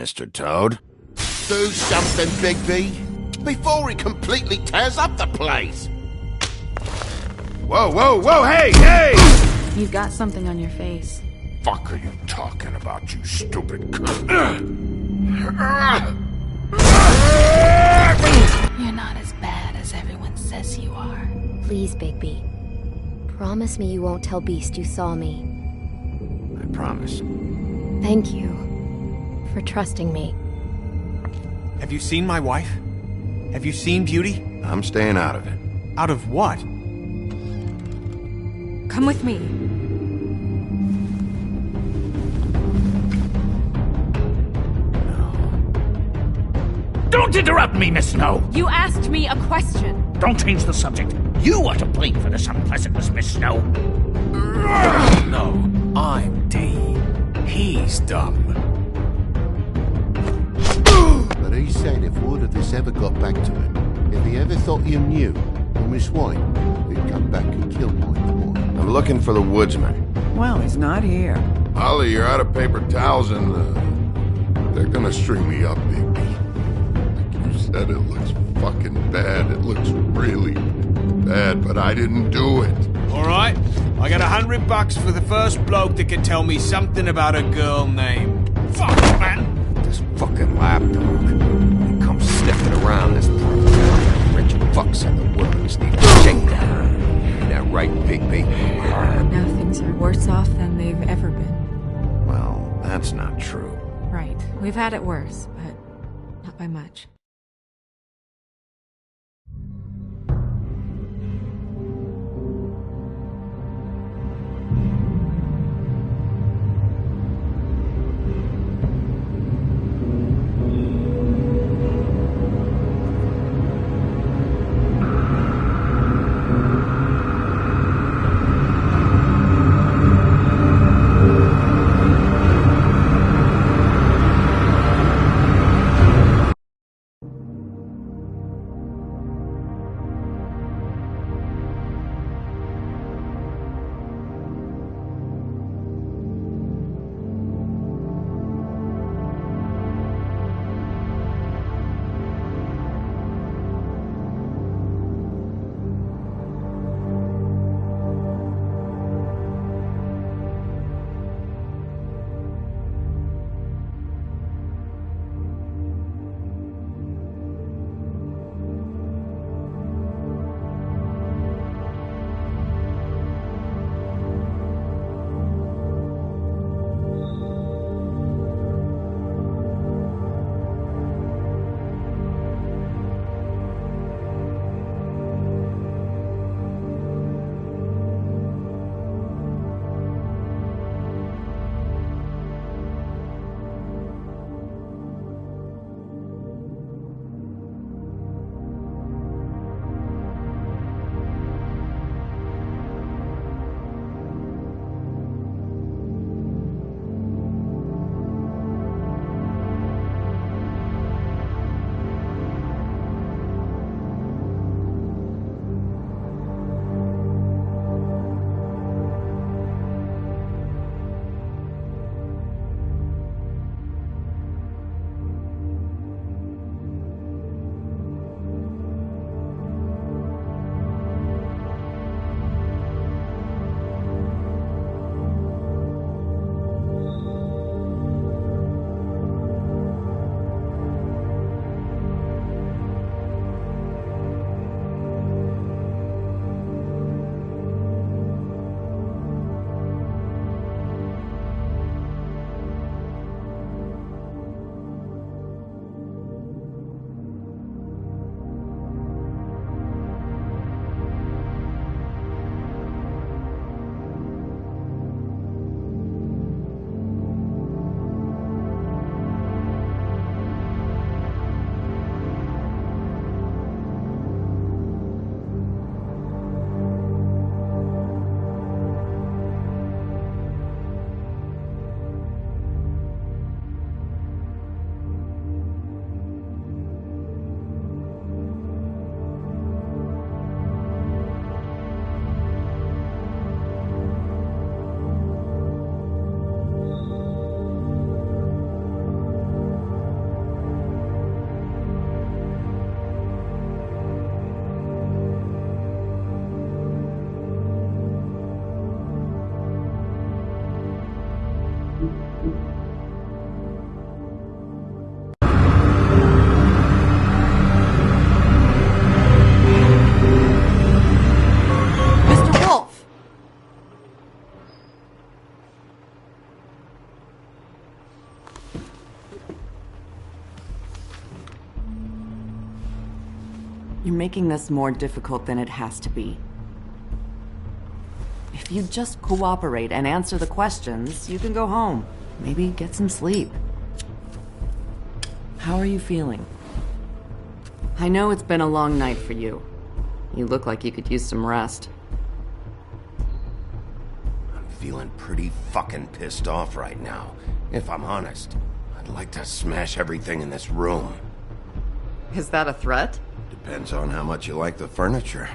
Mr. Toad? Do something, Bigby, before he completely tears up the place! Whoa, whoa, whoa, hey, hey! You've got something on your face. Fuck are you talking about, you stupid cunt? You're not as bad as everyone says you are. Please, Bigby. Promise me you won't tell Beast you saw me. I promise. Thank you for trusting me. Have you seen my wife? Have you seen Beauty? I'm staying out of it. Out of what? Come with me. Don't interrupt me, Miss Snow! You asked me a question. Don't change the subject. You are to blame for this unpleasantness, Miss Snow. No, I'm D. He's dumb. But he said if word of this ever got back to him, if he ever thought you knew, or Miss White, he'd come back and kill my boy. I'm looking for the woodsman. Well, he's not here. Ollie, you're out of paper towels and, they're gonna string me up, Bigby. Like you said, it looks fucking bad. It looks really bad, but I didn't do it. Alright, I got $100 for the first bloke that can tell me something about a girl named... Fuck, man! This fucking lapdog. He comes sniffing around this part of town. Rich fucks in the world just need to shake down. Ain't that right, Bigby? Now things are worse off than they've ever been. Well, that's not true. Right. We've had it worse, but not by much. You're making this more difficult than it has to be. If you just cooperate and answer the questions, you can go home. Maybe get some sleep. How are you feeling? I know it's been a long night for you. You look like you could use some rest. I'm feeling pretty fucking pissed off right now. If I'm honest, I'd like to smash everything in this room. Is that a threat? Depends on how much you like the furniture.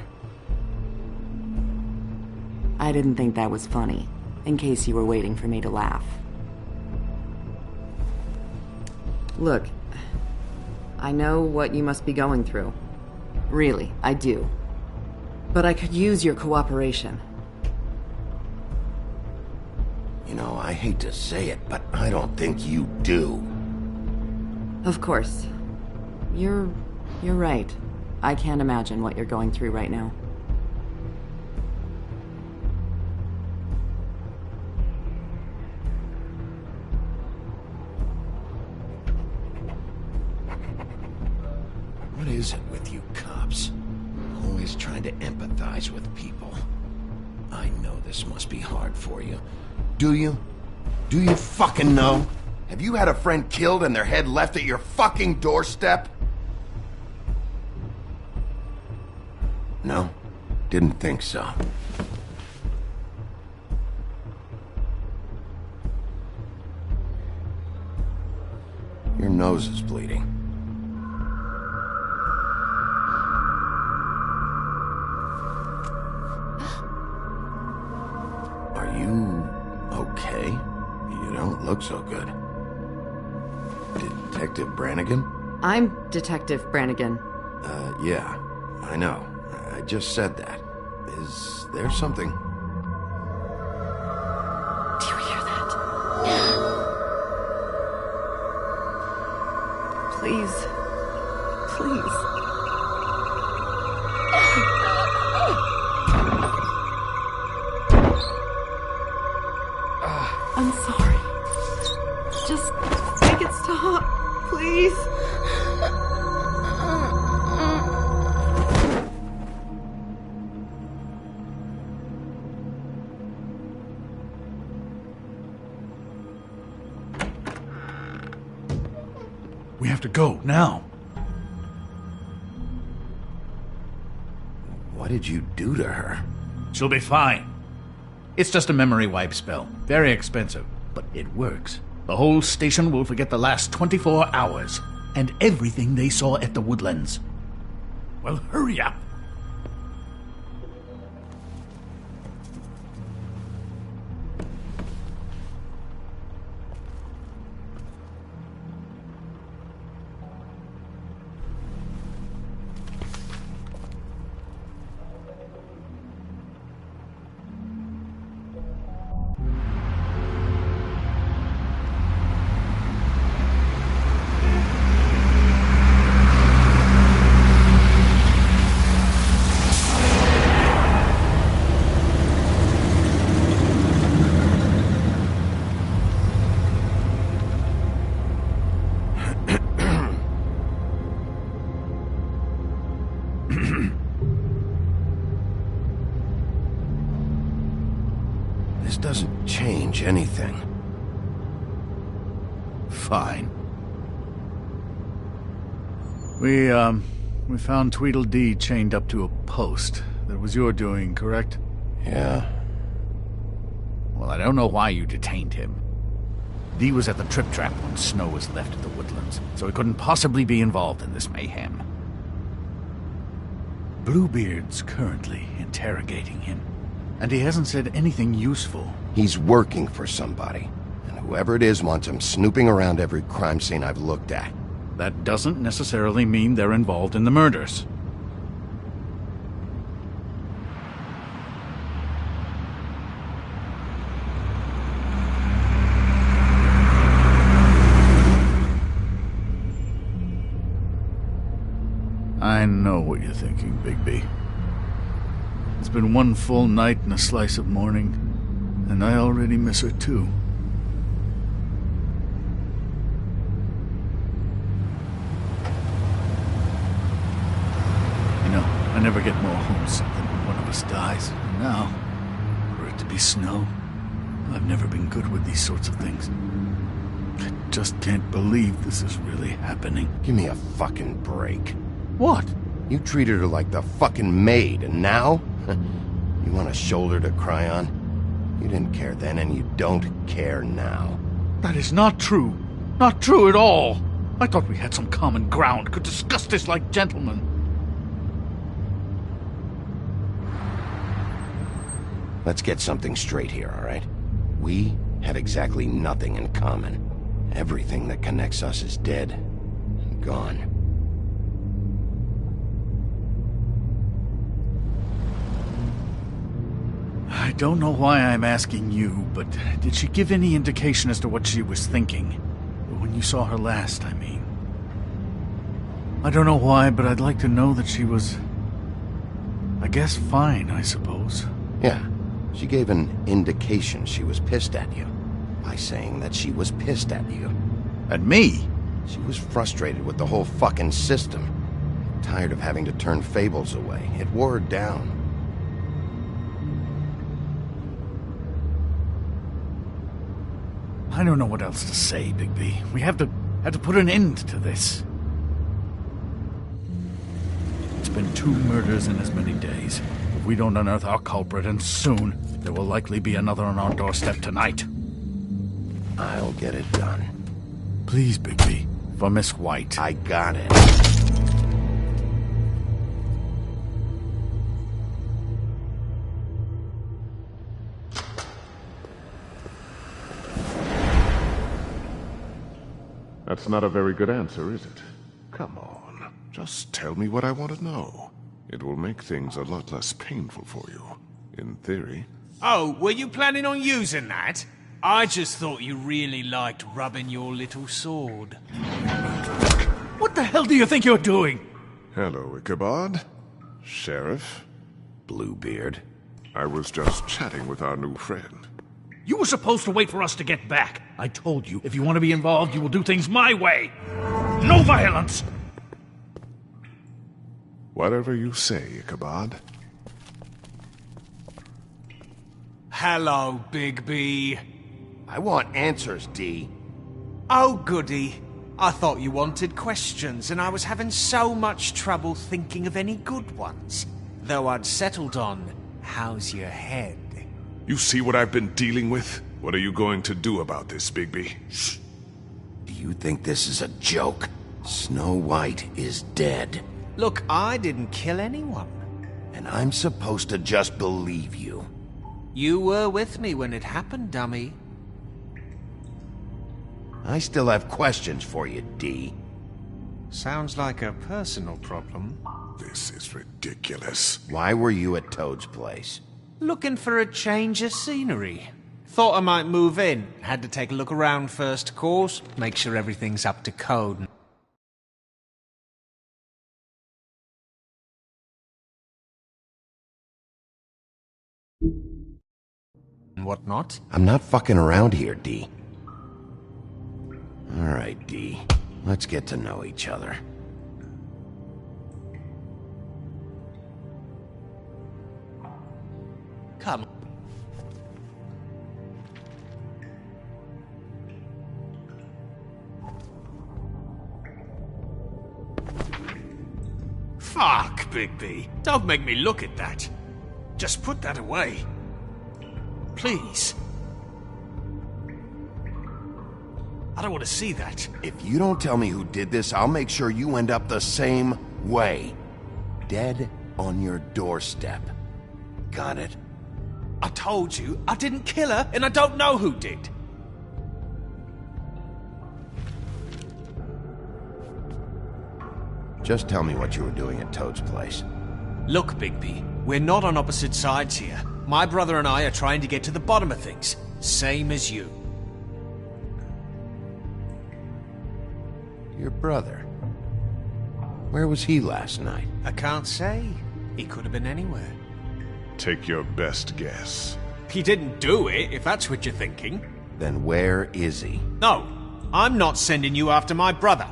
I didn't think that was funny, in case you were waiting for me to laugh. Look, I know what you must be going through. Really, I do. But I could use your cooperation. You know, I hate to say it, but I don't think you do. Of course. You're right. I can't imagine what you're going through right now. What is it with you cops? Always trying to empathize with people. I know this must be hard for you. Do you? Do you fucking know? Have you had a friend killed and their head left at your fucking doorstep? No? Didn't think so. Your nose is bleeding. Are you okay? You don't look so good. Detective Brannigan? I'm Detective Brannigan. Yeah, I know. I just said that. Is there something? Do you hear that? Please. Please. I'm sorry. Just make it stop, please. We have to go, now. What did you do to her? She'll be fine. It's just a memory wipe spell. Very expensive, but it works. The whole station will forget the last 24 hours, and everything they saw at the Woodlands. Well, hurry up. This doesn't change anything. Fine. We found Tweedledee chained up to a post. That was your doing, correct? Yeah. Well, I don't know why you detained him. Dee was at the Trip Trap when Snow was left at the Woodlands, so he couldn't possibly be involved in this mayhem. Bluebeard's currently interrogating him, and he hasn't said anything useful. He's working for somebody, and whoever it is wants him snooping around every crime scene I've looked at. That doesn't necessarily mean they're involved in the murders. I know what you're thinking, Bigby. It's been one full night and a slice of morning, and I already miss her too. never get more homesick than when one of us dies. And now, for it to be snow, I've never been good with these sorts of things. I just can't believe this is really happening. Give me a fucking break. What? You treated her like the fucking maid, and now? You want a shoulder to cry on? You didn't care then, and you don't care now. That is not true. Not true at all. I thought we had some common ground, could discuss this like gentlemen. Let's get something straight here, all right? We had exactly nothing in common. Everything that connects us is dead and gone. I don't know why I'm asking you, but did she give any indication as to what she was thinking? When you saw her last, I mean. I don't know why, but I'd like to know that she was... I guess fine, I suppose. Yeah, she gave an indication she was pissed at you. By saying that she was pissed at you. At me? She was frustrated with the whole fucking system. Tired of having to turn Fables away. It wore her down. I don't know what else to say, Bigby. We have to put an end to this. It's been 2 murders in as many days. If we don't unearth our culprit, and soon, there will likely be another on our doorstep tonight. I'll get it done. Please, Bigby. For Miss White. I got it. That's not a very good answer, is it? Come on. Just tell me what I want to know. It will make things a lot less painful for you. In theory. Oh, were you planning on using that? I just thought you really liked rubbing your little sword. What the hell do you think you're doing? Hello, Ichabod. Sheriff. Bluebeard. I was just chatting with our new friend. You were supposed to wait for us to get back. I told you, if you want to be involved, you will do things my way. No violence! Whatever you say, Ichabod. Hello, Bigby. I want answers, D. Oh, goody. I thought you wanted questions, and I was having so much trouble thinking of any good ones. Though I'd settled on, how's your head? You see what I've been dealing with? What are you going to do about this, Bigby? Shh. Do you think this is a joke? Snow White is dead. Look, I didn't kill anyone. And I'm supposed to just believe you. You were with me when it happened, dummy. I still have questions for you, D. Sounds like a personal problem. This is ridiculous. Why were you at Toad's place? Looking for a change of scenery. Thought I might move in. Had to take a look around first, of course. Make sure everything's up to code. And whatnot. I'm not fucking around here, D. Alright, D. Let's get to know each other. Come. Fuck, Bigby. Don't make me look at that. Just put that away. Please. I don't want to see that. If you don't tell me who did this, I'll make sure you end up the same way. Dead on your doorstep. Got it? I told you, I didn't kill her, and I don't know who did. Just tell me what you were doing at Toad's place. Look, Bigby, we're not on opposite sides here. My brother and I are trying to get to the bottom of things. Same as you. Your brother? Where was he last night? I can't say. He could have been anywhere. Take your best guess. He didn't do it, if that's what you're thinking. Then where is he? No, I'm not sending you after my brother.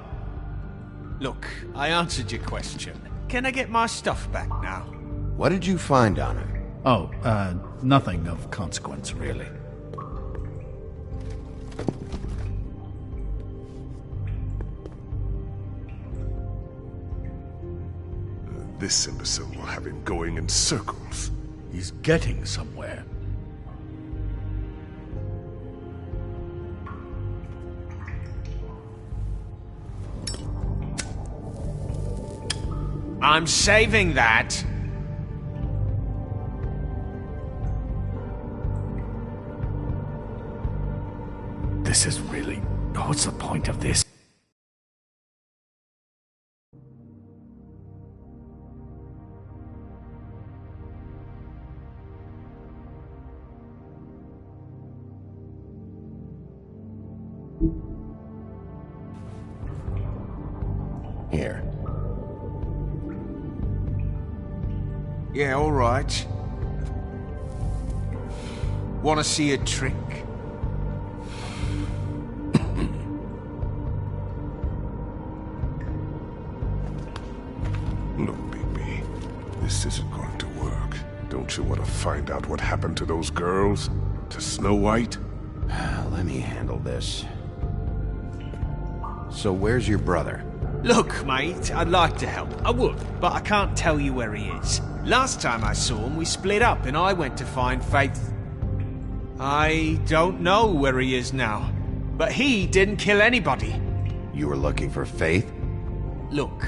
Look, I answered your question. can I get my stuff back now? What did you find on her? Oh, nothing of consequence, really. This imbecile will have him going in circles. He's getting somewhere. I'm saving that. This is really... What's the point of this? Here. Yeah, all right. Want to see a trick? Look, Bigby, this isn't going to work. Don't you want to find out what happened to those girls? To Snow White? Let me handle this. So where's your brother? Look, mate, I'd like to help. I would, but I can't tell you where he is. Last time I saw him, we split up and I went to find Faith. I don't know where he is now, but he didn't kill anybody. You were looking for Faith? Look,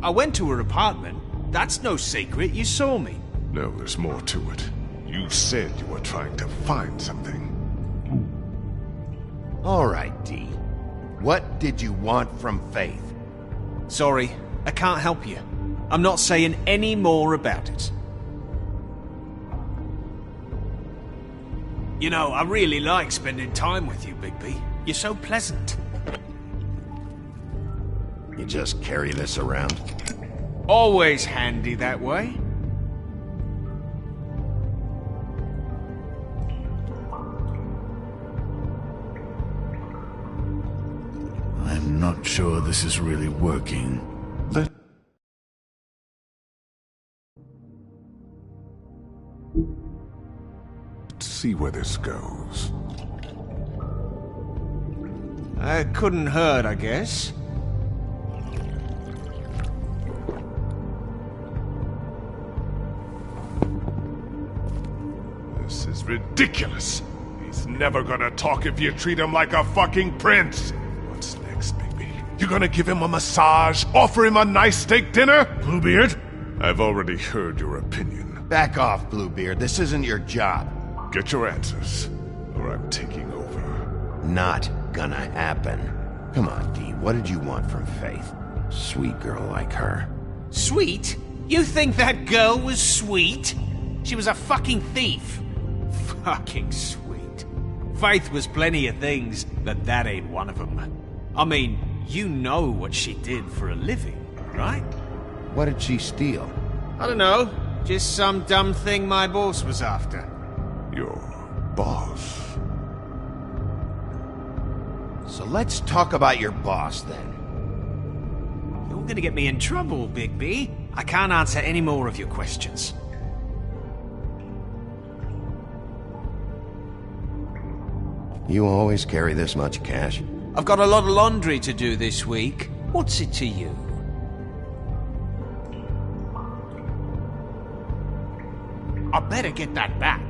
I went to her apartment. That's no secret, you saw me. No, there's more to it. You said you were trying to find something. All right, D. What did you want from Faith? Sorry, I can't help you. I'm not saying any more about it. You know, I really like spending time with you, Bigby. You're so pleasant. You just carry this around? Always handy that way. I'm not sure this is really working. Let's see where this goes. Couldn't hurt, I guess. This is ridiculous. He's never gonna talk if you treat him like a fucking prince. What's next, baby? You gonna give him a massage? Offer him a nice steak dinner? Bluebeard? I've already heard your opinion. Back off, Bluebeard. This isn't your job. Get your answers, or I'm taking over. Not gonna happen. Come on, D. What did you want from Faith? Sweet girl like her. Sweet? You think that girl was sweet? She was a fucking thief. Fucking sweet. Faith was plenty of things, but that ain't one of them. I mean, you know what she did for a living, right? What did she steal? I don't know. Just some dumb thing my boss was after. Your boss. So let's talk about your boss, then. You're gonna get me in trouble, Bigby. I can't answer any more of your questions. You always carry this much cash? I've got a lot of laundry to do this week. What's it to you? I better get that back.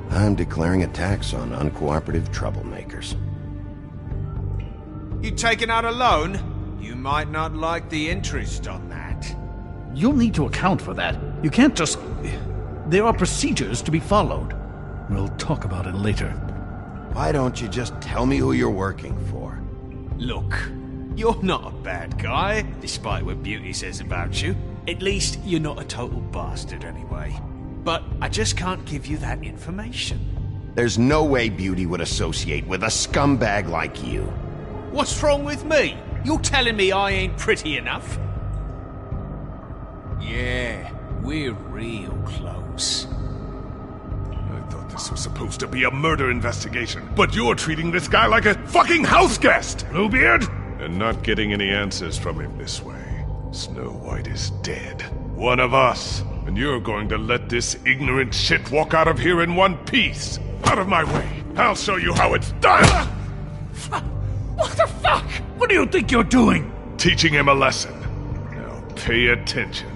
I'm declaring a tax on uncooperative troublemakers. You taking out a loan? You might not like the interest on that. You'll need to account for that. You can't just... There are procedures to be followed. We'll talk about it later. Why don't you just tell me who you're working for? Look, you're not a bad guy, despite what Beauty says about you. At least, you're not a total bastard anyway. But I just can't give you that information. There's no way Beauty would associate with a scumbag like you. What's wrong with me? You're telling me I ain't pretty enough? Yeah, we're real close. I thought this This was supposed to be a murder investigation, but you're treating this guy like a fucking house guest, Bluebeard! And not getting any answers from him this way. Snow White is dead. One of us. And you're going to let this ignorant shit walk out of here in one piece. Out of my way. I'll show you how it's done! What the fuck? What do you think you're doing? Teaching him a lesson. Now pay attention.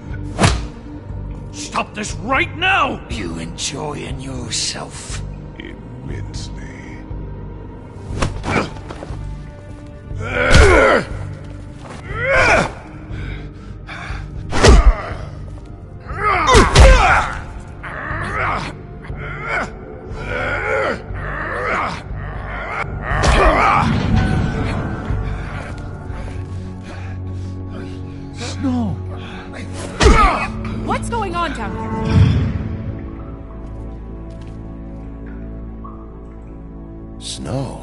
Stop this right now! You enjoying yourself? Immensely. Snow! What's going on down here? Snow.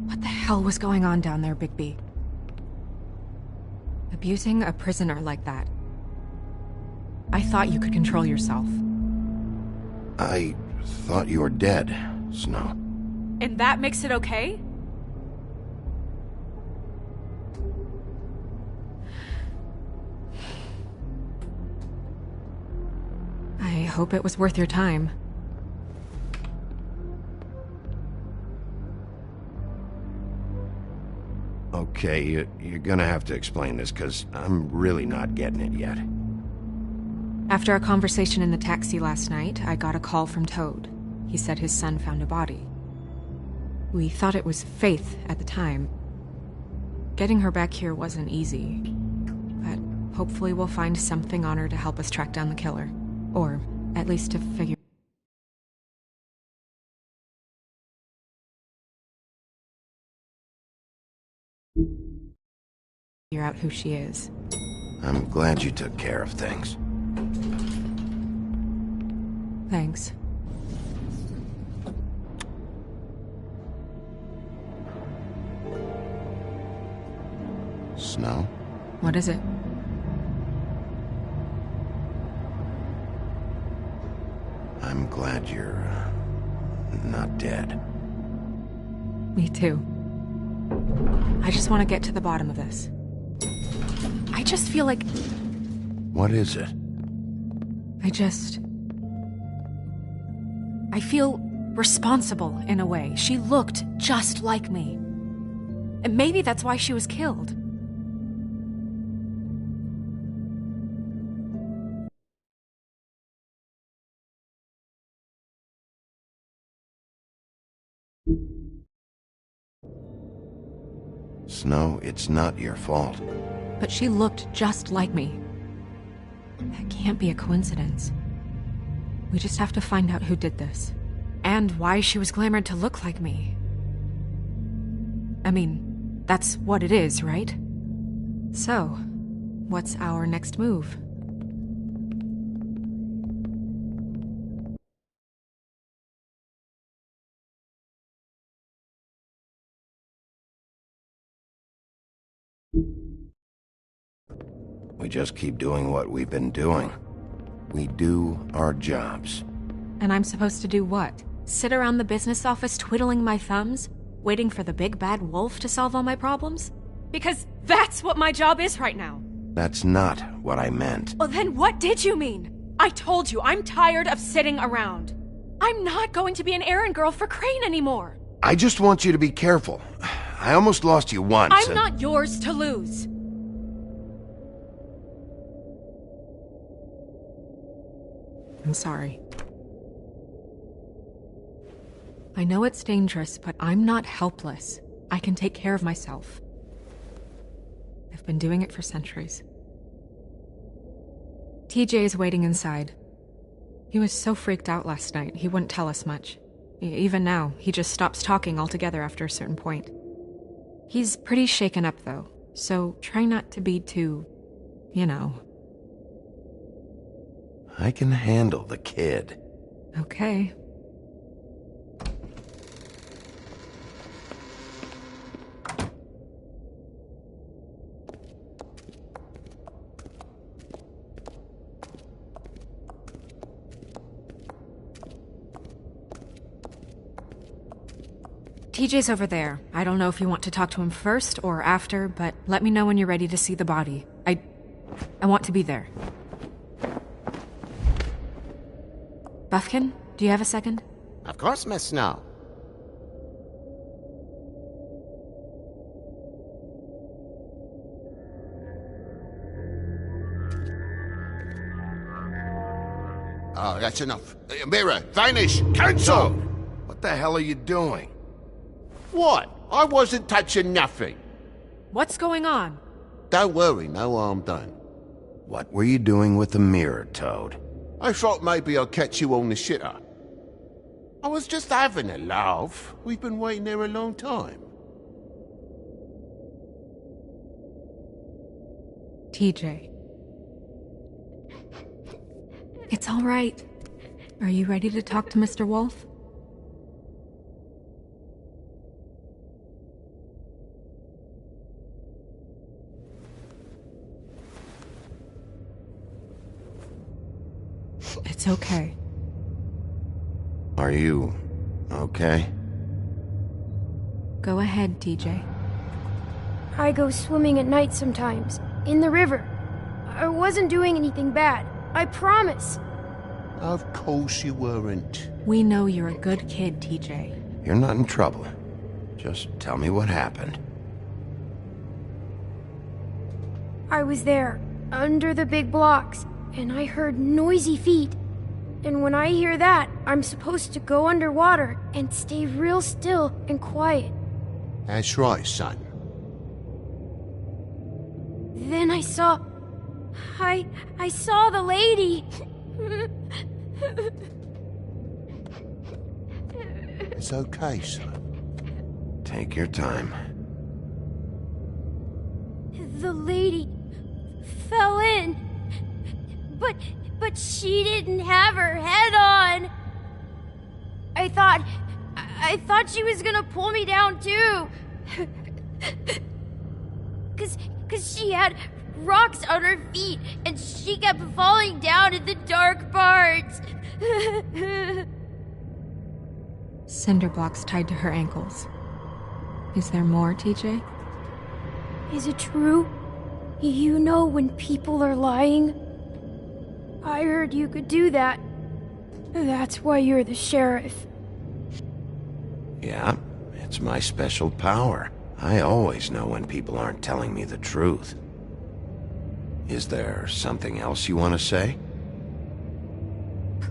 What the hell was going on down there, Bigby? Abusing a prisoner like that. I thought you could control yourself. I thought you were dead, Snow. And that makes it okay? I hope it was worth your time. Okay, you're gonna have to explain this, because I'm really not getting it yet. After our conversation in the taxi last night, I got a call from Toad. He said his son found a body. We thought it was Faith at the time. Getting her back here wasn't easy, but hopefully we'll find something on her to help us track down the killer. Or at least to figure out who she is. I'm glad you took care of things. Thanks. Snow? What is it? I'm glad you're not dead. Me too. I just want to get to the bottom of this. I just feel like... What is it? I feel responsible in a way. She looked just like me. And maybe that's why she was killed. Snow, it's not your fault. But she looked just like me. That can't be a coincidence. We just have to find out who did this. And why she was glamored to look like me. I mean, that's what it is, right? So, what's our next move? We just keep doing what we've been doing. We do our jobs. And I'm supposed to do what? Sit around the business office twiddling my thumbs, waiting for the big bad wolf to solve all my problems? Because That's what my job is right now. That's not what I meant. Well, then what did you mean? I told you, I'm tired of sitting around. I'm not going to be an errand girl for Crane anymore. I just want you to be careful. I almost lost you once. I'm not yours to lose. I'm sorry. I know it's dangerous, but I'm not helpless. I can take care of myself. I've been doing it for centuries. TJ is waiting inside. He was so freaked out last night, he wouldn't tell us much. Even now, he just stops talking altogether after a certain point. He's pretty shaken up, though, so try not to be too, you know. I can handle the kid. Okay. TJ's over there. I don't know if you want to talk to him first or after, but let me know when you're ready to see the body. I want to be there. Buffkin, do you have a second? Of course, Miss Snow. Oh, that's enough. Mirror, vanish, cancel! What the hell are you doing? What? I wasn't touching nothing. What's going on? Don't worry, no harm done. What were you doing with the mirror, Toad? I thought maybe I'd catch you on the shitter. I was just having a laugh. We've been waiting there a long time. TJ. It's all right. Are you ready to talk to Mr. Wolf? It's okay. Are you okay? Go ahead, TJ. I go swimming at night sometimes, in the river. I wasn't doing anything bad, I promise. Of course you weren't. We know you're a good kid, TJ. You're not in trouble. Just tell me what happened. I was there, under the big blocks, and I heard noisy feet. And when I hear that, I'm supposed to go underwater and stay real still and quiet. That's right, son. Then I saw the lady. It's okay, son. Take your time. The lady fell in. But she didn't have her head on. I thought she was gonna pull me down too. Cause she had rocks on her feet and she kept falling down in the dark parts. Cinder blocks tied to her ankles. Is there more, TJ? Is it true? You know when people are lying? I heard you could do that. That's why you're the sheriff. Yeah, it's my special power. I always know when people aren't telling me the truth. Is there something else you want to say?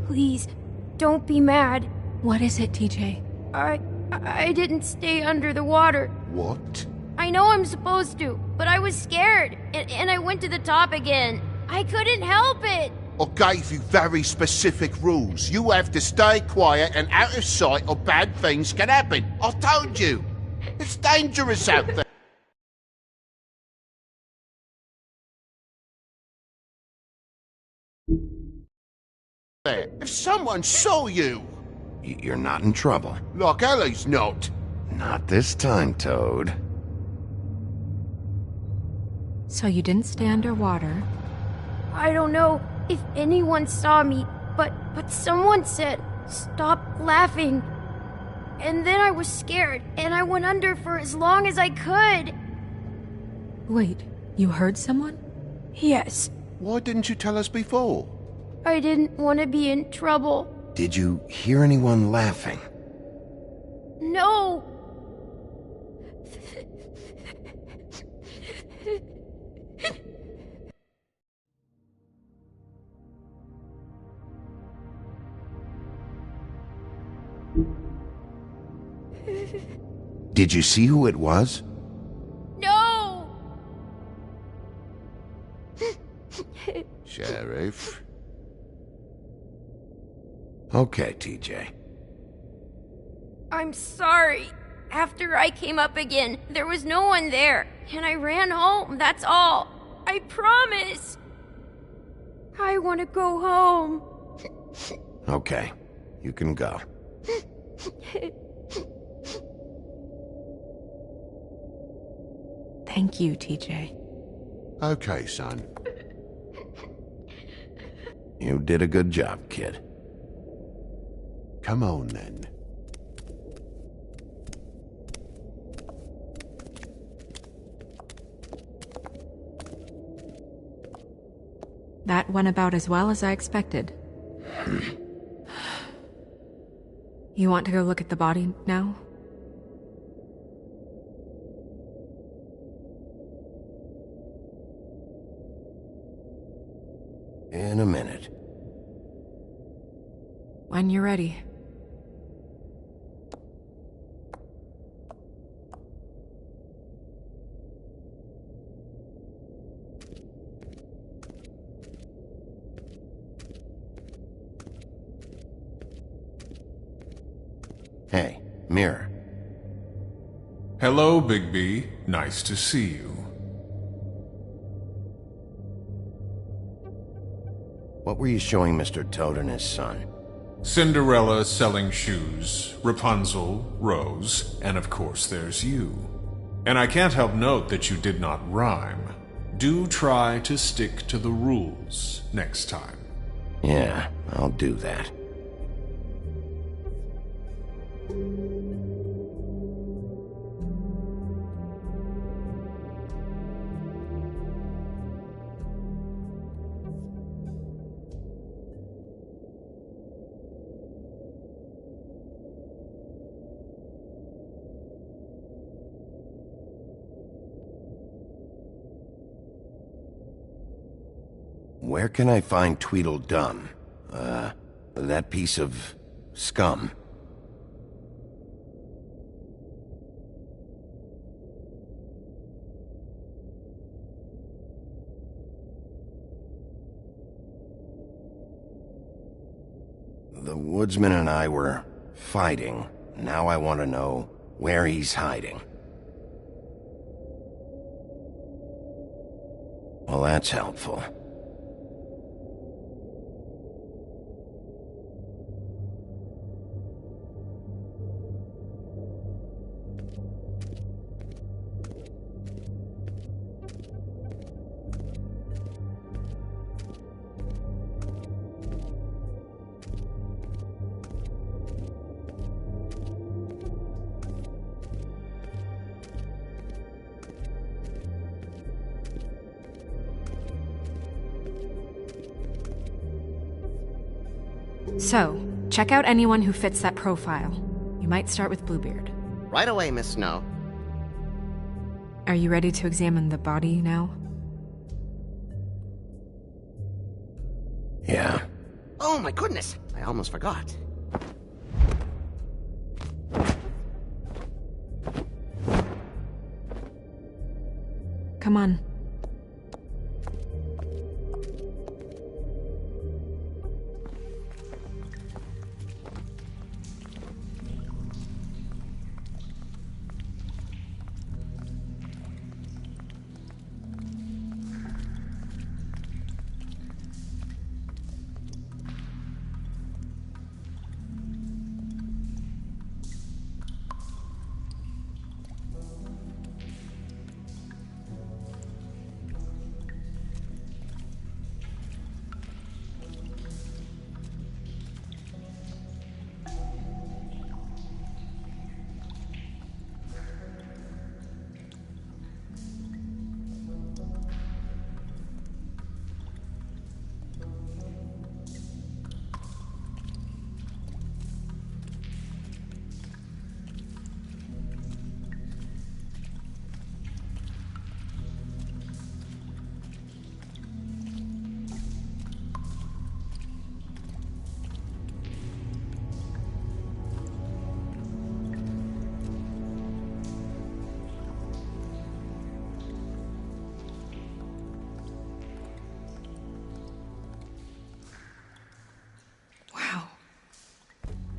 Please, don't be mad. What is it, TJ? I didn't stay under the water. What? I know I'm supposed to, but I was scared, and I went to the top again. I couldn't help it. I gave you very specific rules. You have to stay quiet and out of sight or bad things can happen. I told you. It's dangerous out there. If someone saw you... You're not in trouble. Like Ellie's not. Not this time, Toad. So you didn't stay underwater? I don't know if anyone saw me, but someone said, "Stop laughing." And then I was scared, and I went under for as long as I could. Wait, you heard someone? Yes. Why didn't you tell us before? I didn't want to be in trouble. Did you hear anyone laughing? No. Did you see who it was? No. Sheriff. Okay, TJ. I'm sorry. After I came up again, there was no one there, and I ran home, that's all. I promise. I want to go home. Okay, you can go. Thank you, TJ. Okay, son. You did a good job, kid. Come on, then. That went about as well as I expected. You want to go look at the body now? In a minute. When you're ready. Hey, Mirror. Hello, Bigby. Nice to see you. What were you showing Mr. Toad and his son? Cinderella selling shoes, Rapunzel, Rose, and of course there's you. And I can't help note that you did not rhyme. Do try to stick to the rules next time. Yeah, I'll do that. Where can I find Tweedledum? That piece of scum. The woodsman and I were fighting. Now I want to know where he's hiding. Well, that's helpful. So, check out anyone who fits that profile. You might start with Bluebeard. Right away, Miss Snow. Are you ready to examine the body now? Yeah. Oh my goodness! I almost forgot. Come on.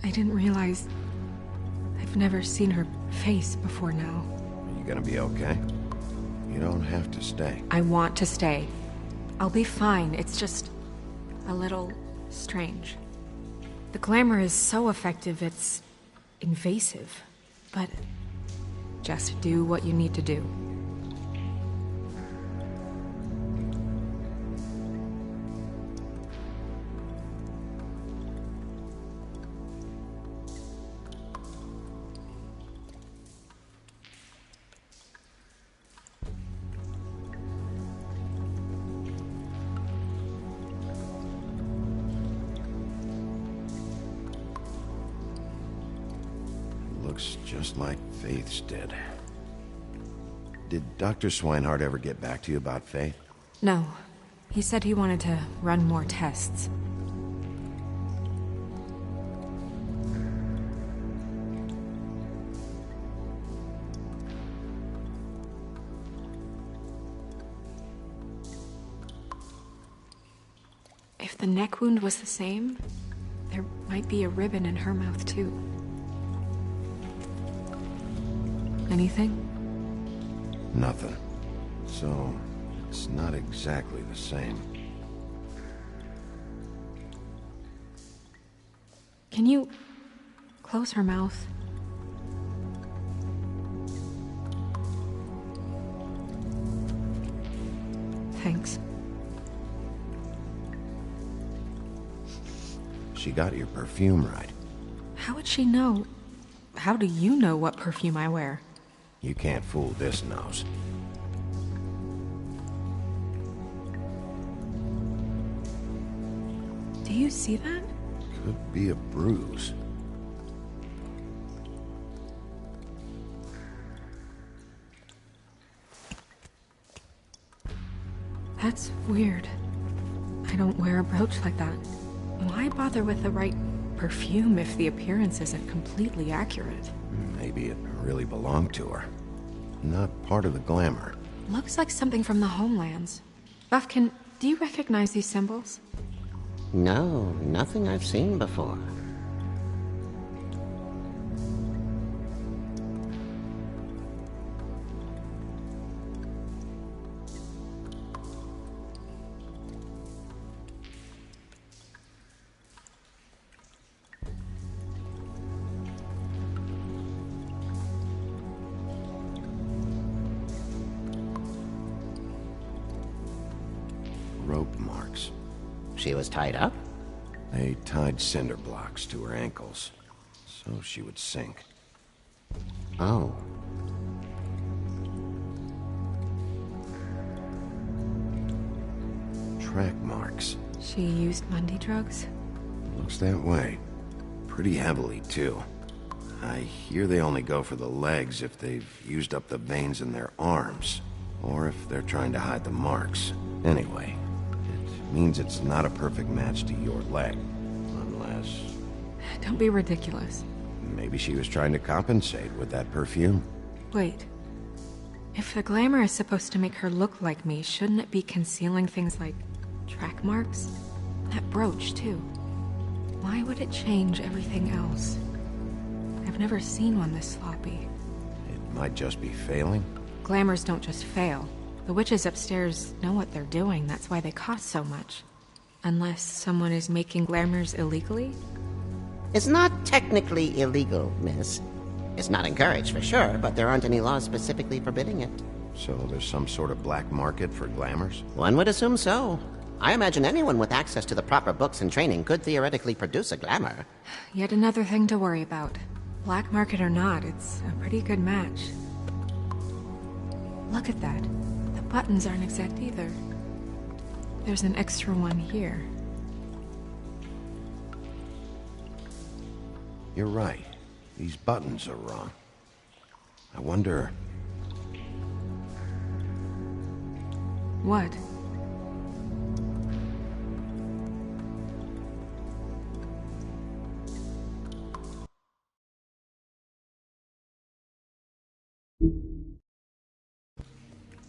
I didn't realize... I've never seen her face before now. Are you gonna be okay? You don't have to stay. I want to stay. I'll be fine. It's just... a little... strange. The glamour is so effective, it's... invasive. But... just do what you need to do. Looks just like Faith's did. Did Dr. Swinehart ever get back to you about Faith? No. He said he wanted to run more tests. If the neck wound was the same, there might be a ribbon in her mouth too. Anything? Nothing. So, it's not exactly the same. Can you close her mouth? Thanks. She got your perfume right. How would she know? How do you know what perfume I wear? You can't fool this nose. Do you see that? Could be a bruise. That's weird. I don't wear a brooch like that. Why bother with the right perfume if the appearance isn't completely accurate? Maybe it really belonged to her. Not part of the glamour. Looks like something from the homelands. Buffkin, do you recognize these symbols? No, nothing I've seen before. Rope marks. She was tied up? They tied cinder blocks to her ankles, so she would sink. Oh. Track marks. She used Mundy drugs? Looks that way. Pretty heavily, too. I hear they only go for the legs if they've used up the veins in their arms, or if they're trying to hide the marks. Anyway, it means it's not a perfect match to your leg, unless... Don't be ridiculous. Maybe she was trying to compensate with that perfume. Wait. If the glamour is supposed to make her look like me, shouldn't it be concealing things like track marks? That brooch, too. Why would it change everything else? I've never seen one this sloppy. It might just be failing. Glamours don't just fail. The witches upstairs know what they're doing, that's why they cost so much. Unless someone is making glamours illegally? It's not technically illegal, miss. It's not encouraged for sure, but there aren't any laws specifically forbidding it. So there's some sort of black market for glamours? One would assume so. I imagine anyone with access to the proper books and training could theoretically produce a glamour. Yet another thing to worry about. Black market or not, it's a pretty good match. Look at that. The buttons aren't exact either. There's an extra one here. You're right. These buttons are wrong. I wonder... What?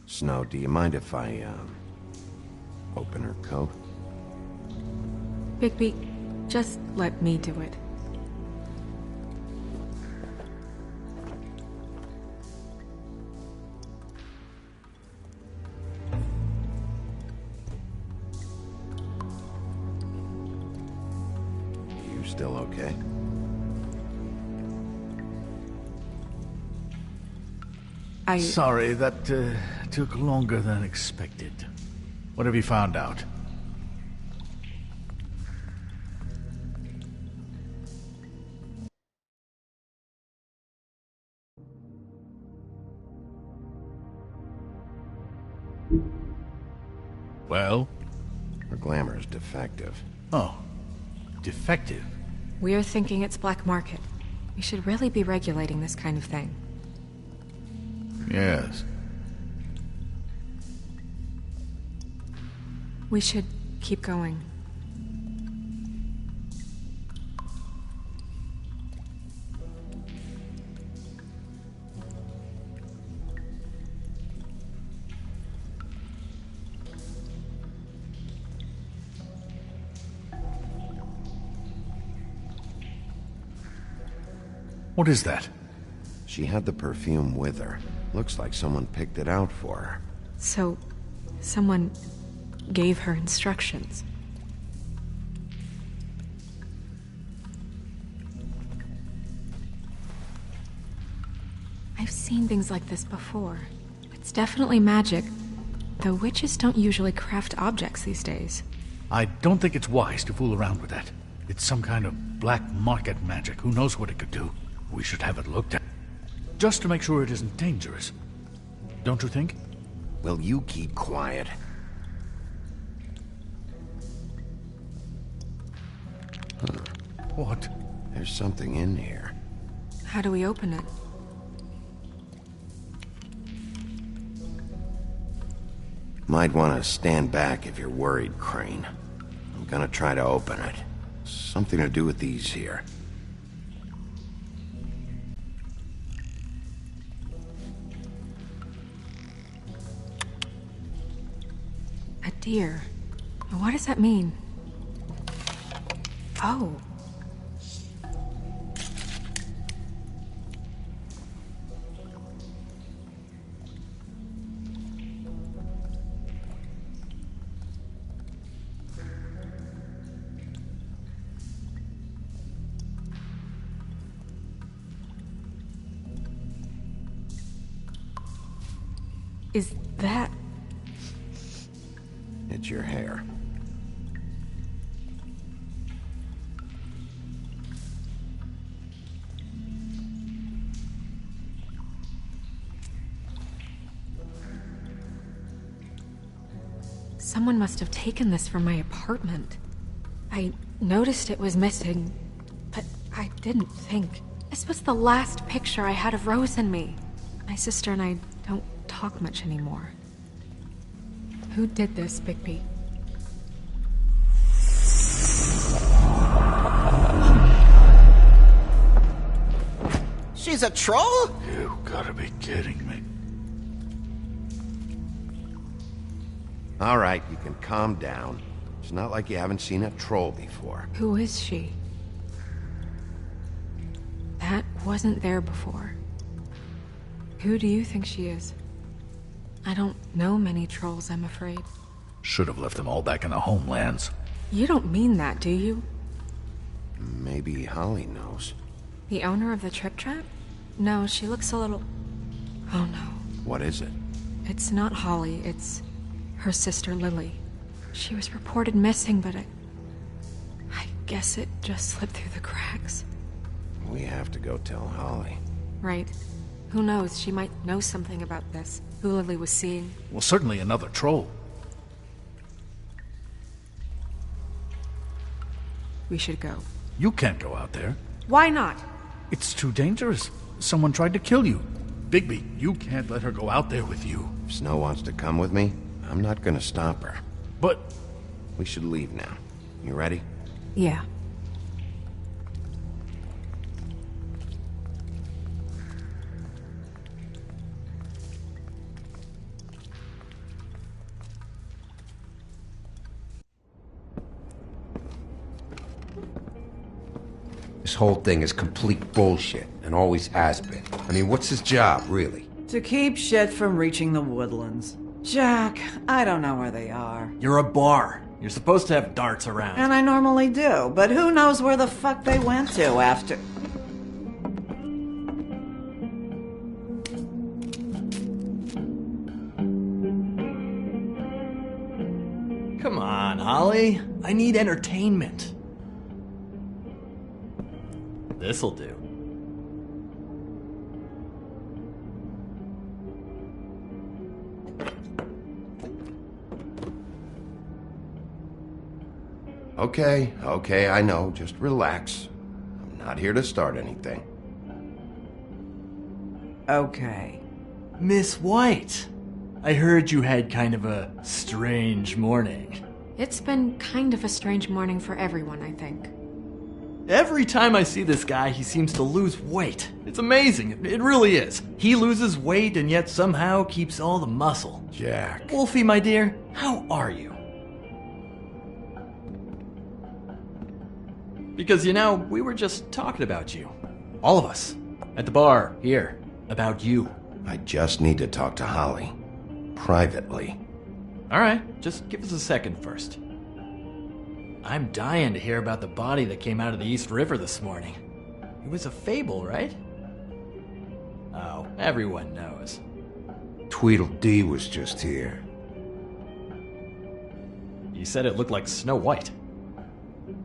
Snow, do you mind if I, open her coat? Bigby, just let me do it. Still okay? Sorry, that took longer than expected. What have you found out? Well? Her glamour is defective. Oh. Defective? We're thinking it's black market. We should really be regulating this kind of thing. Yes. We should keep going. What is that? She had the perfume with her. Looks like someone picked it out for her. So, someone gave her instructions. I've seen things like this before. It's definitely magic, though witches don't usually craft objects these days. I don't think it's wise to fool around with that. It's some kind of black market magic. Who knows what it could do? We should have it looked at. Just to make sure it isn't dangerous. Don't you think? Will you keep quiet? Huh. What? There's something in here. How do we open it? Might want to stand back if you're worried, Crane. I'm gonna try to open it. Something to do with these here. A deer. What does that mean? Oh. Is that... It's your hair. Someone must have taken this from my apartment. I noticed it was missing, but I didn't think. This was the last picture I had of Rose and me. My sister and I don't talk much anymore. Who did this, Bigby? She's a troll? You gotta be kidding me. All right, you can calm down. It's not like you haven't seen a troll before. Who is she? That wasn't there before. Who do you think she is? I don't know many trolls, I'm afraid. Should have left them all back in the homelands. You don't mean that, do you? Maybe Holly knows. The owner of the Trip Trap? No, she looks a little... Oh no. What is it? It's not Holly, it's her sister Lily. She was reported missing, but I guess it just slipped through the cracks. We have to go tell Holly. Right. Who knows, she might know something about this. Who Lily was seeing. Well, certainly another troll. We should go. You can't go out there. Why not? It's too dangerous. Someone tried to kill you. Bigby, you can't let her go out there with you. If Snow wants to come with me, I'm not gonna stop her. But... We should leave now. You ready? Yeah. This whole thing is complete bullshit, and always has been. I mean, what's his job, really? To keep shit from reaching the woodlands. Jack, I don't know where they are. You're a bar. You're supposed to have darts around. And I normally do, but who knows where the fuck they went to after... Come on, Holly. I need entertainment. This'll do. Okay, I know. Just relax. I'm not here to start anything. Okay. Miss White, I heard you had kind of a strange morning. It's been kind of a strange morning for everyone, I think. Every time I see this guy, he seems to lose weight. It's amazing. It really is. He loses weight and yet somehow keeps all the muscle. Jack. Wolfie, my dear, how are you? Because, you know, we were just talking about you. All of us. At the bar, here. About you. I just need to talk to Holly. Privately. Alright, just give us a second first. I'm dying to hear about the body that came out of the East River this morning. It was a fable, right? Oh, everyone knows. Tweedledee was just here. You said it looked like Snow White.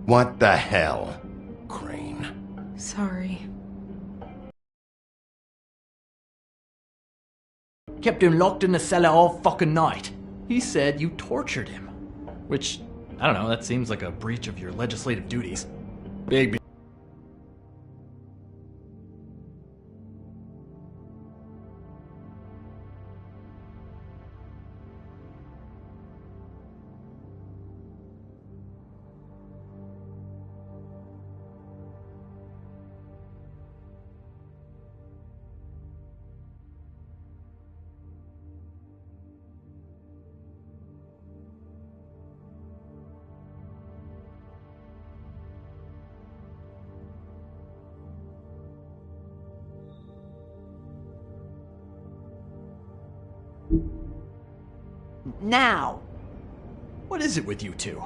What the hell, Crane? Sorry. Kept him locked in the cellar all fucking night. He said you tortured him. Which, I don't know, that seems like a breach of your legislative duties. Big. Now! What is it with you two?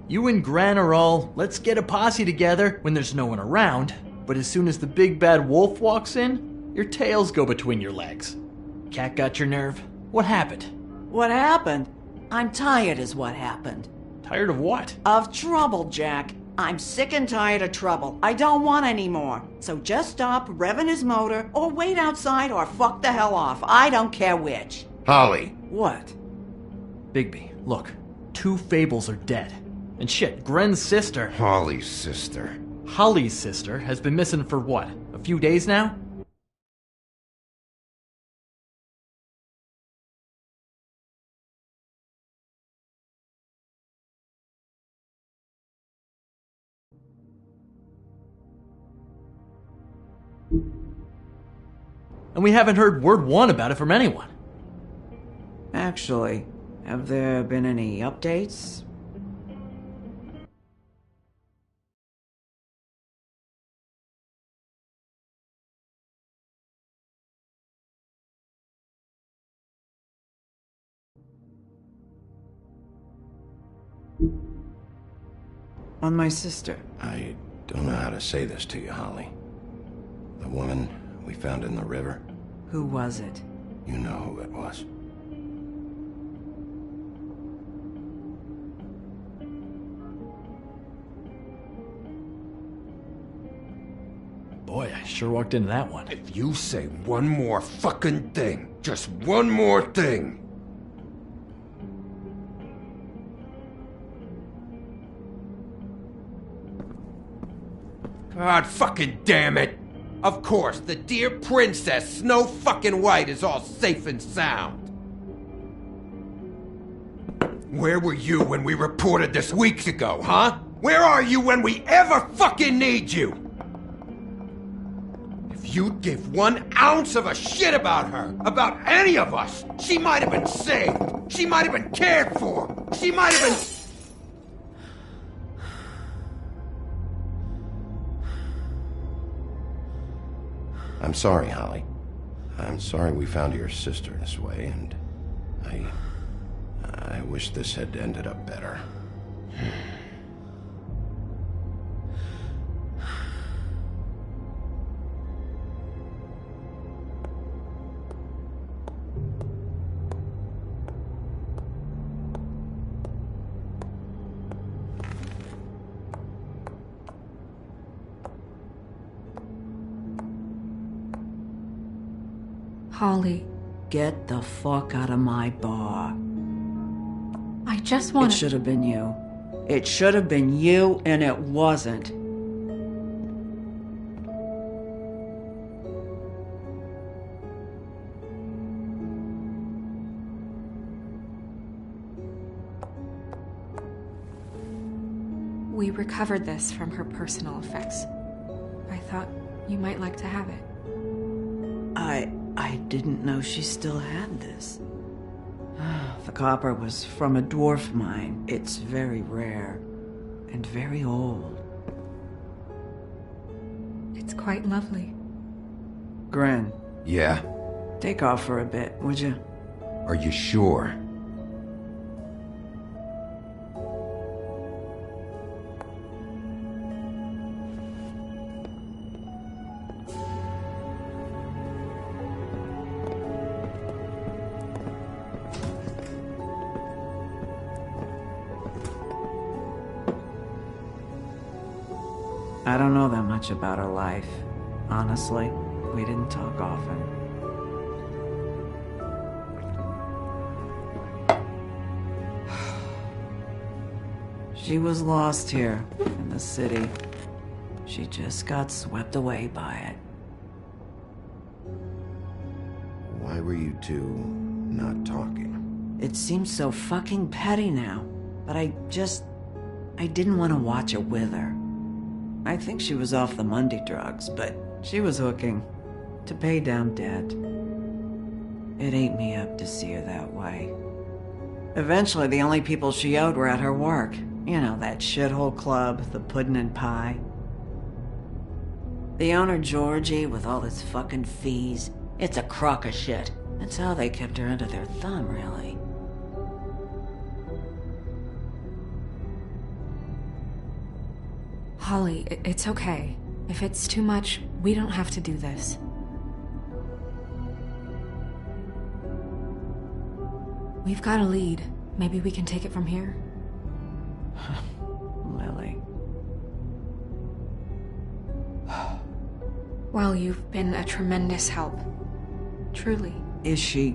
You and Gran are all, let's get a posse together when there's no one around, but as soon as the big bad wolf walks in, your tails go between your legs. Cat got your nerve? What happened? What happened? I'm tired is what happened. Tired of what? Of trouble, Jack. I'm sick and tired of trouble. I don't want any more. So just stop revving his motor, or wait outside, or fuck the hell off. I don't care which. Holly! What? Bigby, look. 2 fables are dead. And shit, Gren's sister... Holly's sister. Holly's sister has been missing for what? A few days now? And we haven't heard word one about it from anyone. Actually, have there been any updates? On my sister. I don't know how to say this to you, Holly. The woman we found in the river. Who was it? You know who it was. Boy, I sure walked into that one. If you say one more fucking thing, just one more thing. God fucking damn it! Of course, the dear princess Snow fucking White is all safe and sound. Where were you when we reported this weeks ago, huh? Where are you when we ever fucking need you? If you'd give 1 ounce of a shit about her, about any of us, she might have been saved. She might have been cared for. She might have been... I'm sorry, Holly. I'm sorry we found your sister this way, and I wish this had ended up better. Holly, Get the fuck out of my bar. I just want It to... should have been you. It should have been you, and it wasn't. We recovered this from her personal effects. I thought you might like to have it. I didn't know she still had this. The copper was from a dwarf mine. It's very rare and very old. It's quite lovely. Gren, Yeah? take off for a bit, would you? Are you sure? I don't know that much about her life. Honestly, we didn't talk often. She was lost here in the city. She just got swept away by it. Why were you two not talking? It seems so fucking petty now, but I didn't want to watch it with her. I think she was off the Monday drugs, but she was hooking to pay down debt. It ate me up to see her that way. Eventually, the only people she owed were at her work. You know, that shithole club, the Puddin' and Pie. The owner, Georgie, with all his fucking fees, it's a crock of shit. That's how they kept her under their thumb, really. Holly, it's okay. If it's too much, we don't have to do this. We've got a lead. Maybe we can take it from here? Lily. Well, you've been a tremendous help. Truly. Is she?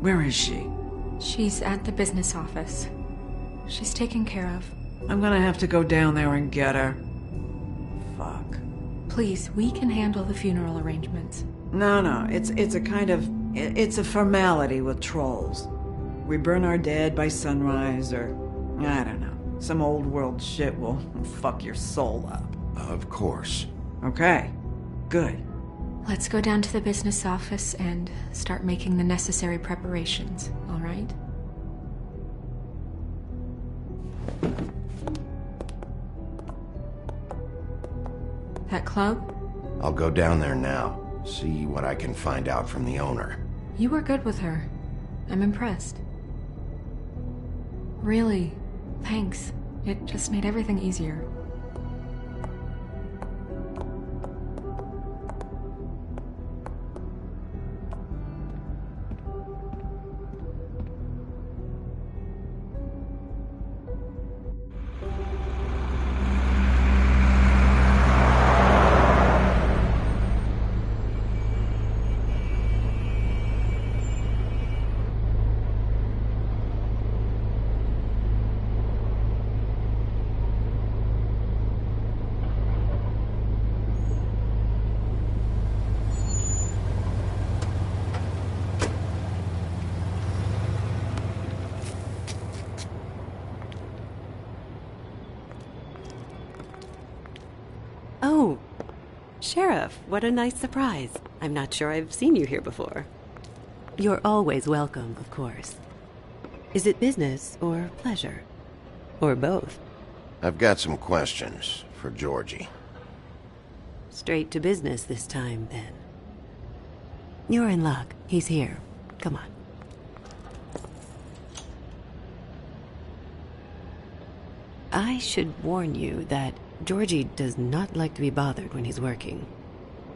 Where is she? She's at the business office. She's taken care of. I'm gonna have to go down there and get her. Fuck. Please, we can handle the funeral arrangements. No, it's a kind of... It's a formality with trolls. We burn our dead by sunrise, or... I don't know. Some old world shit will fuck your soul up. Of course. Okay. Good. Let's go down to the business office and start making the necessary preparations, all right? That club? I'll go down there now. See what I can find out from the owner. You were good with her. I'm impressed. Really, thanks. It just made everything easier. Oh, Sheriff, what a nice surprise. I'm not sure I've seen you here before. You're always welcome, of course. Is it business or pleasure? Or both? I've got some questions for Georgie. Straight to business this time, then. You're in luck. He's here. Come on. I should warn you that Georgie does not like to be bothered when he's working.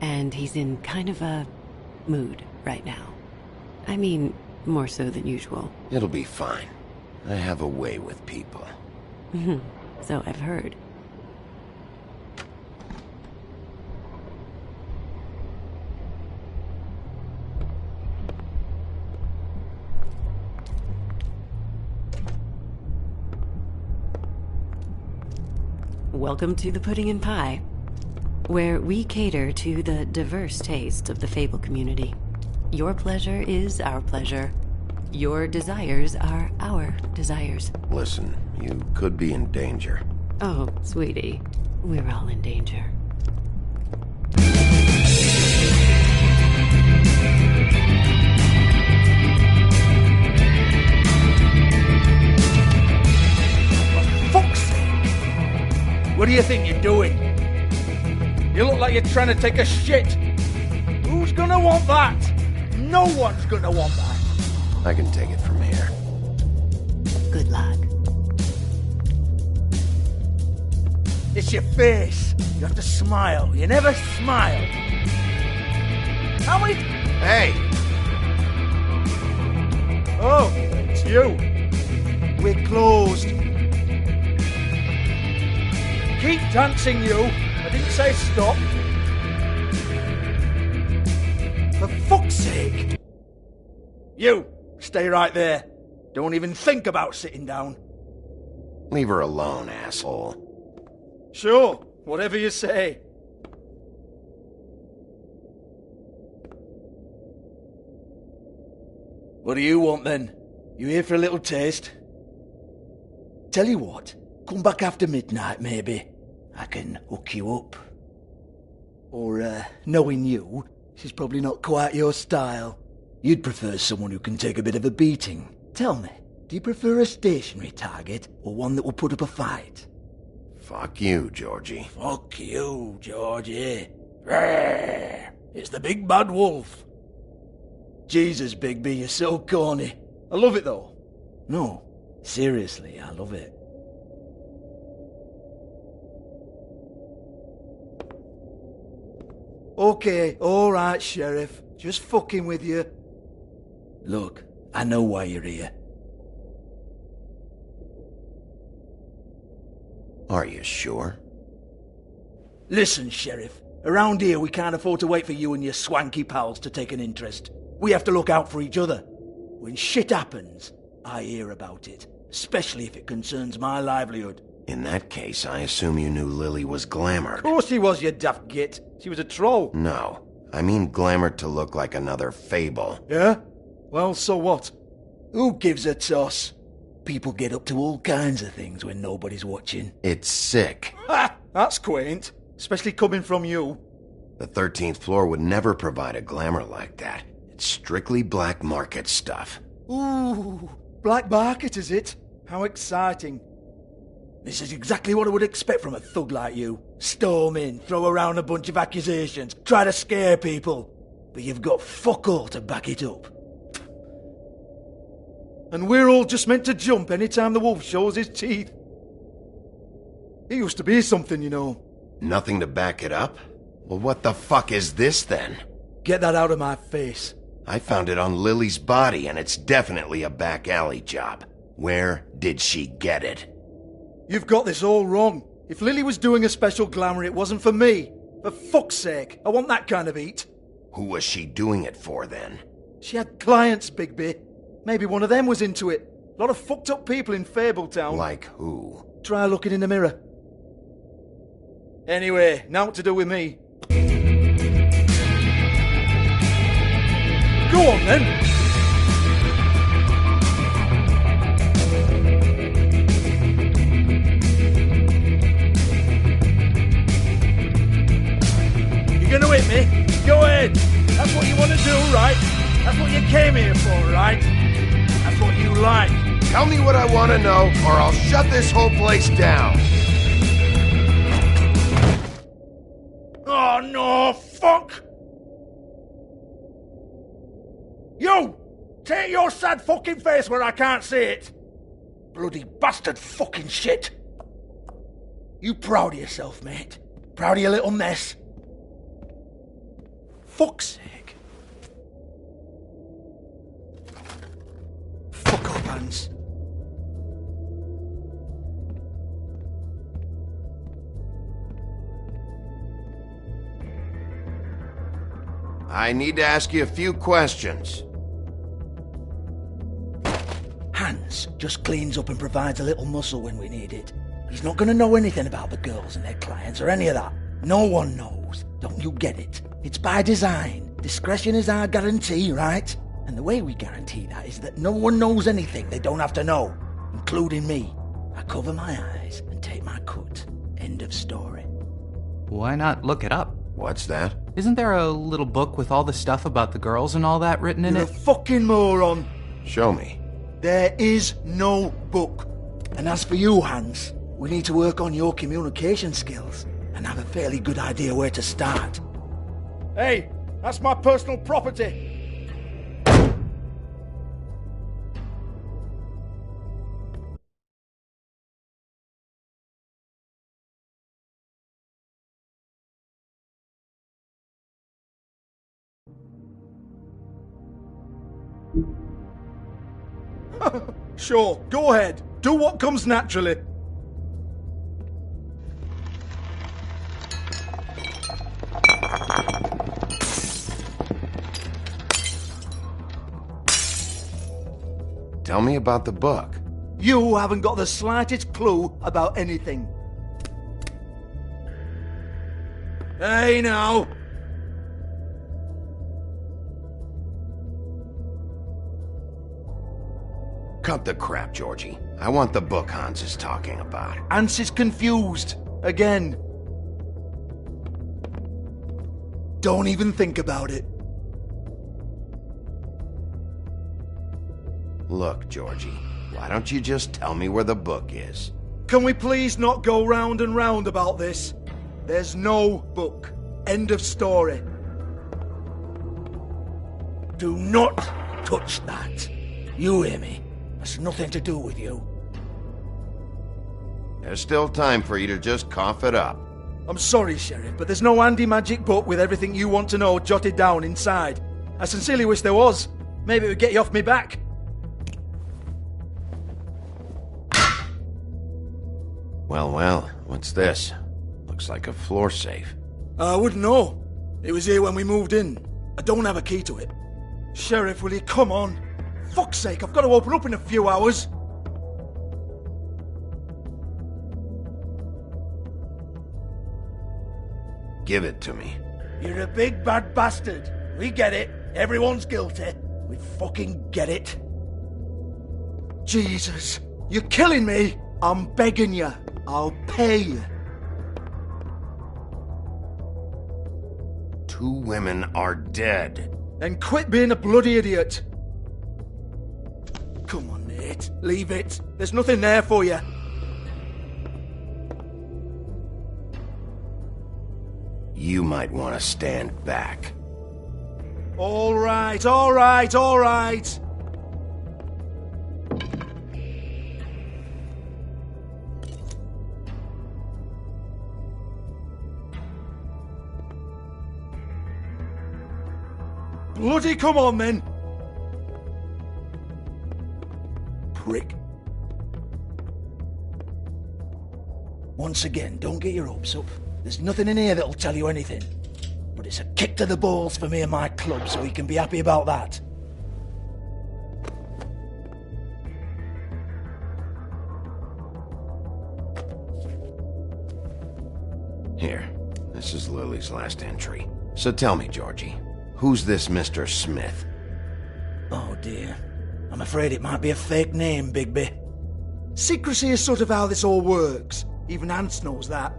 And he's in kind of a mood right now. I mean, more so than usual. It'll be fine. I have a way with people. So I've heard. welcome to the Pudding and Pie, where we cater to the diverse tastes of the Fable community. Your pleasure is our pleasure. Your desires are our desires. Listen, you could be in danger. Oh, sweetie, we're all in danger. Fuck's sake! What do you think you're doing? You look like you're trying to take a shit. Who's gonna want that? No one's gonna want that. I can take it from here. Good luck. It's your face. You have to smile. You never smile. How many... Hey! Oh, it's you. We're closed. Keep dancing, you. I didn't say stop. For fuck's sake. You, stay right there. Don't even think about sitting down. Leave her alone, asshole. Sure, whatever you say. What do you want then? You here for a little taste? Tell you what, come back after midnight maybe. I can hook you up. Or, knowing you, she's probably not quite your style. You'd prefer someone who can take a bit of a beating. Tell me, do you prefer a stationary target or one that will put up a fight? Fuck you, Georgie. Fuck you, Georgie. Rawr. It's the big bad wolf. Jesus, Bigby, you're so corny. I love it though. No, seriously, I love it. Okay, alright, Sheriff. Just fucking with you. Look, I know why you're here. Are you sure? Listen, Sheriff. Around here, we can't afford to wait for you and your swanky pals to take an interest. We have to look out for each other. When shit happens, I hear about it. Especially if it concerns my livelihood. In that case, I assume you knew Lily was glamored. Of course she was, you daft git. She was a troll. No. I mean glamored to look like another Fable. Yeah? Well, so what? Who gives a toss? People get up to all kinds of things when nobody's watching. It's sick. Ha! That's quaint. Especially coming from you. The 13th floor would never provide a glamour like that. It's strictly black market stuff. Ooh, black market is it? How exciting. This is exactly what I would expect from a thug like you. Storm in, throw around a bunch of accusations, try to scare people. But you've got fuck all to back it up. And we're all just meant to jump any time the wolf shows his teeth. He used to be something, you know. Nothing to back it up? Well, what the fuck is this then? Get that out of my face. I found it on Lily's body, and it's definitely a back alley job. Where did she get it? You've got this all wrong. If Lily was doing a special glamour, it wasn't for me. For fuck's sake, I want that kind of eat. Who was she doing it for, then? She had clients, Bigby. Maybe one of them was into it. A lot of fucked up people in Fabletown. Like who? Try looking in the mirror. Anyway, now what to do with me. Go on, then. You're gonna hit me? Go ahead. That's what you want to do, right? That's what you came here for, right? That's what you like. Tell me what I want to know, or I'll shut this whole place down. Oh, no, fuck! You! Take your sad fucking face where I can't see it! Bloody bastard fucking shit! You proud of yourself, mate? Proud of your little mess? Fuck's sake. Fuck up, Hans. I need to ask you a few questions. Hans just cleans up and provides a little muscle when we need it. He's not gonna know anything about the girls and their clients or any of that. No one knows. Don't you get it? It's by design. Discretion is our guarantee, right? And the way we guarantee that is that no one knows anything they don't have to know, including me. I cover my eyes and take my cut. End of story. Why not look it up? What's that? Isn't there a little book with all the stuff about the girls and all that written in You're it? a fucking moron. Show me. There is no book. And as for you, Hans, we need to work on your communication skills and have a fairly good idea where to start. Hey, that's my personal property. Sure, go ahead. Do what comes naturally. Tell me about the book. You haven't got the slightest clue about anything. Hey, now. Cut the crap, Georgie. I want the book Hans is talking about. Hans is confused. Again. Don't even think about it. Look, Georgie, why don't you just tell me where the book is? Can we please not go round and round about this? There's no book. End of story. Do not touch that. You hear me? That's nothing to do with you. There's still time for you to just cough it up. I'm sorry, Sheriff, but there's no handy magic book with everything you want to know jotted down inside. I sincerely wish there was. Maybe it would get you off me back. Well, what's this? Looks like a floor safe. I wouldn't know. It was here when we moved in. I don't have a key to it. Sheriff, will you come on? Fuck's sake, I've got to open up in a few hours. Give it to me. You're a big bad bastard. We get it. Everyone's guilty. We fucking get it. Jesus, you're killing me. I'm begging you. I'll pay you. 2 women are dead. Then quit being a bloody idiot. Come on, Nate. Leave it. There's nothing there for you. You might want to stand back. All right, all right, all right. Bloody come on, then. Prick. Once again, don't get your hopes up. There's nothing in here that'll tell you anything. But it's a kick to the balls for me and my club, so you can be happy about that. Here, this is Lily's last entry. So tell me, Georgie, who's this Mr. Smith? Oh dear. I'm afraid it might be a fake name, Bigby. Secrecy is sort of how this all works. Even Hans knows that.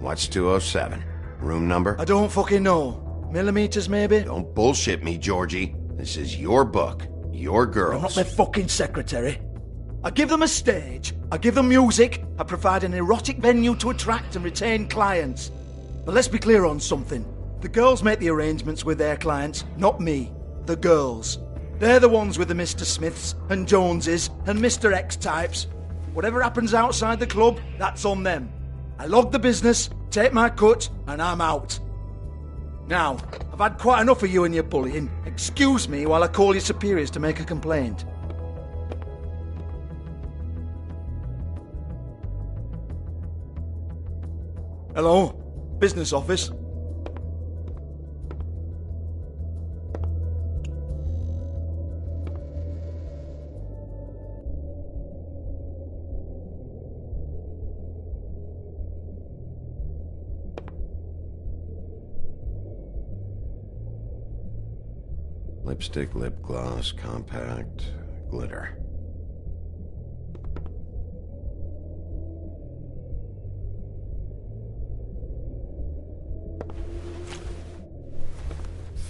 What's 207? Room number? I don't fucking know. Millimeters, maybe? Don't bullshit me, Georgie. This is your book. Your girls. I'm not their fucking secretary. I give them a stage. I give them music. I provide an erotic venue to attract and retain clients. But let's be clear on something. The girls make the arrangements with their clients, not me. The girls. They're the ones with the Mr. Smiths and Joneses and Mr. X types. Whatever happens outside the club, that's on them. I log the business, take my cut, and I'm out. Now, I've had quite enough of you and your bullying. Excuse me while I call your superiors to make a complaint. Hello? Business office? Lipstick, lip gloss, compact, glitter.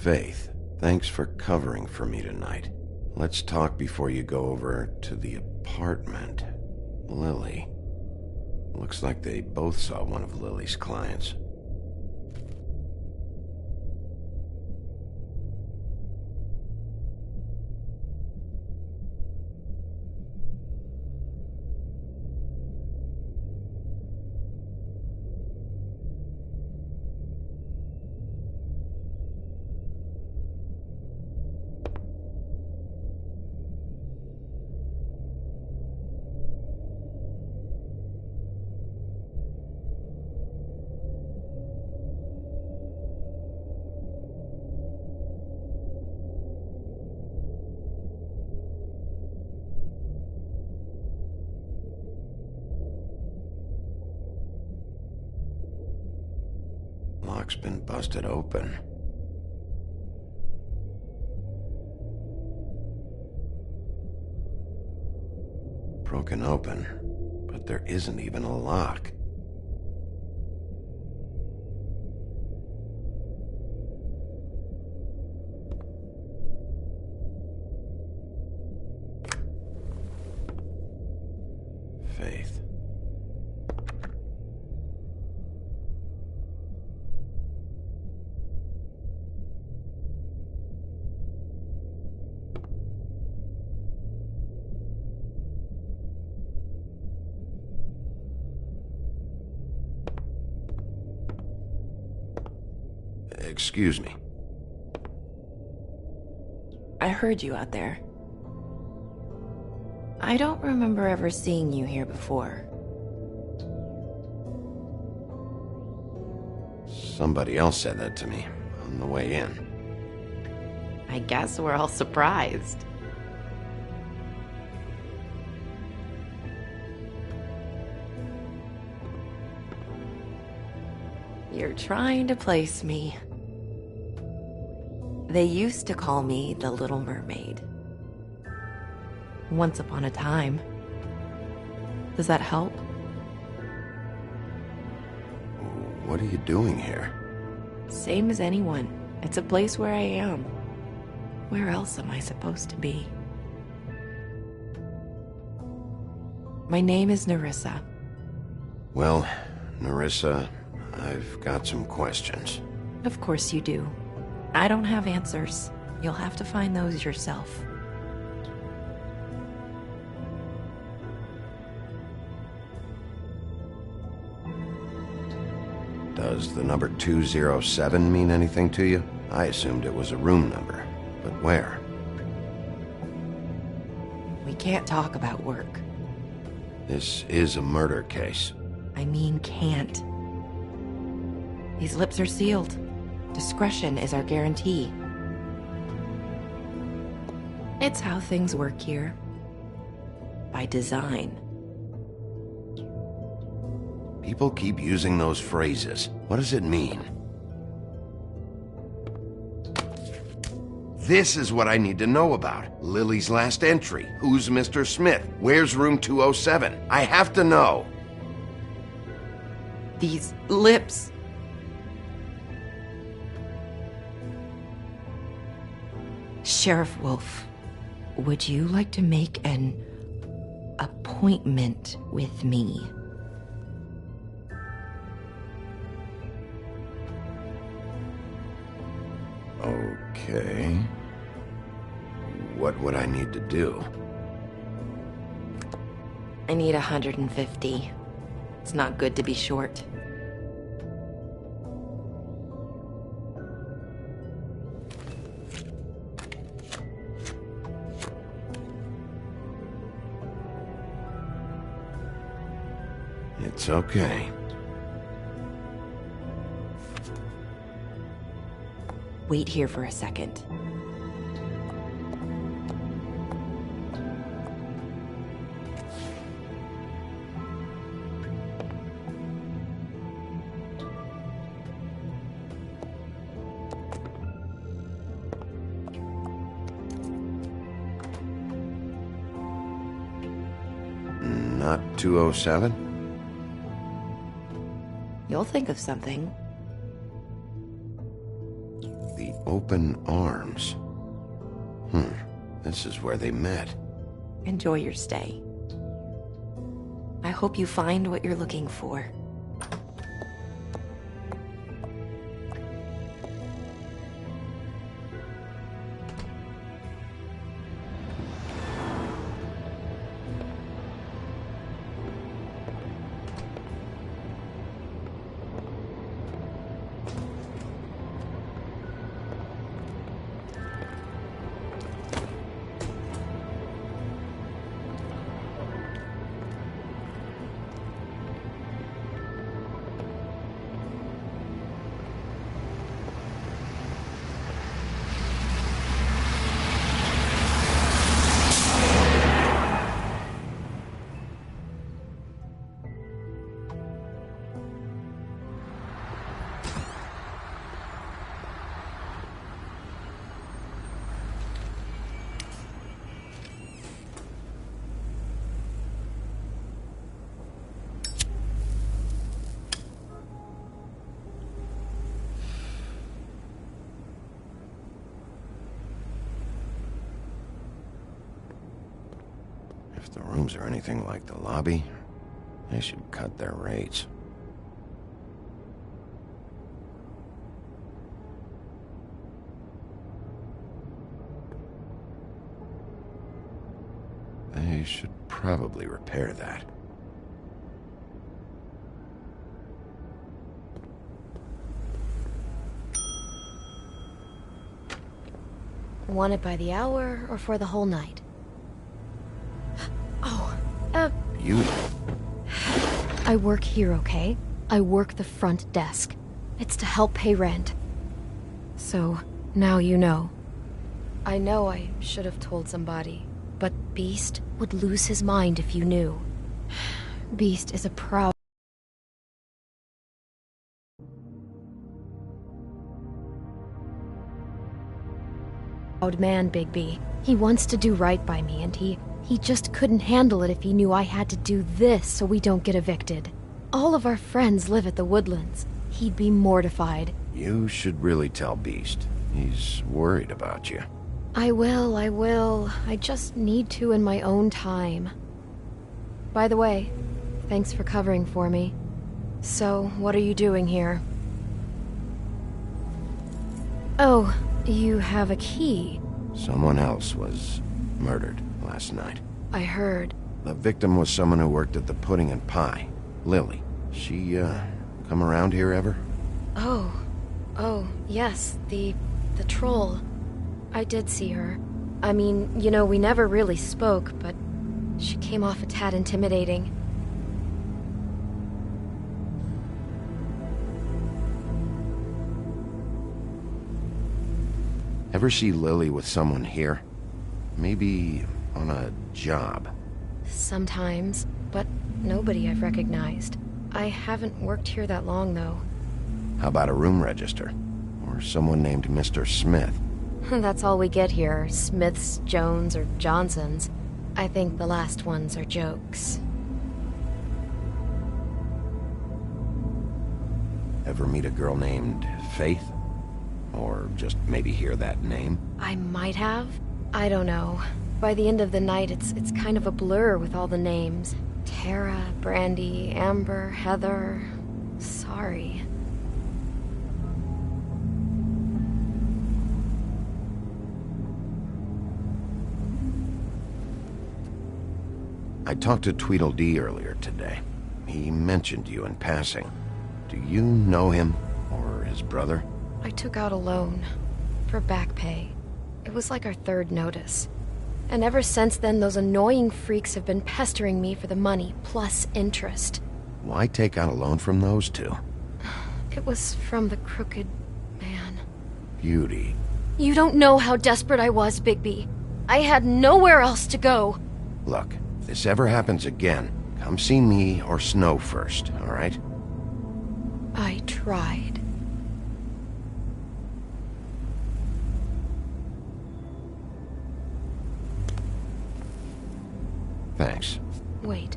Faith, thanks for covering for me tonight. Let's talk before you go over to the apartment. Lily. Looks like they both saw one of Lily's clients. Lock's been busted open. Broken open, but there isn't even a lock. Faith. Excuse me. I heard you out there. I don't remember ever seeing you here before. Somebody else said that to me on the way in. I guess we're all surprised. You're trying to place me. They used to call me the Little Mermaid. Once upon a time. Does that help? What are you doing here? Same as anyone. It's a place where I am. Where else am I supposed to be? My name is Nerissa. Well, Nerissa, I've got some questions. Of course you do. I don't have answers. You'll have to find those yourself. Does the number 207 mean anything to you? I assumed it was a room number, but where? We can't talk about work. This is a murder case. I mean can't. These lips are sealed. Discretion is our guarantee. It's how things work here. By design. People keep using those phrases. What does it mean? This is what I need to know about. Lily's last entry. Who's Mr. Smith? Where's room 207? I have to know. These lips. Sheriff Wolf, would you like to make an appointment with me? Okay. What would I need to do? I need 150. It's not good to be short. It's okay. Wait here for a second. Not 207? You'll think of something. The Open Arms. This is where they met. Enjoy your stay. I hope you find what you're looking for. If the rooms are anything like the lobby, they should cut their rates. They should probably repair that. Want it by the hour or for the whole night? You... I work here, okay? I work the front desk. It's to help pay rent. So, now you know. I know I should have told somebody, but Beast would lose his mind if you knew. Beast is a proud man, Bigby. He wants to do right by me, and he just couldn't handle it if he knew I had to do this so we don't get evicted. All of our friends live at the Woodlands. He'd be mortified. You should really tell Beast. He's worried about you. I will. I just need to in my own time. By the way, thanks for covering for me. So, what are you doing here? Oh, you have a key. Someone else was murdered last night. I heard. The victim was someone who worked at the Pudding and Pie. Lily. She, come around here ever? Oh, yes, the troll. I did see her. I mean, you know, we never really spoke, but she came off a tad intimidating. Ever see Lily with someone here? Maybe on a job. Sometimes, but nobody I've recognized. I haven't worked here that long, though. How about a room register? Or someone named Mr. Smith? That's all we get here, Smiths, Jones, or Johnsons. I think the last ones are jokes. Ever meet a girl named Faith? Or just maybe hear that name? I might have. I don't know. By the end of the night, it's kind of a blur with all the names. Tara, Brandy, Amber, Heather... Sorry. I talked to Tweedledee earlier today. He mentioned you in passing. Do you know him? Or his brother? I took out a loan. For back pay. It was like our third notice. And ever since then, those annoying freaks have been pestering me for the money, plus interest. Why take out a loan from those two? It was from the Crooked Man. Beauty. You don't know how desperate I was, Bigby. I had nowhere else to go. Look, if this ever happens again, come see me or Snow first, all right? I tried. Thanks. Wait.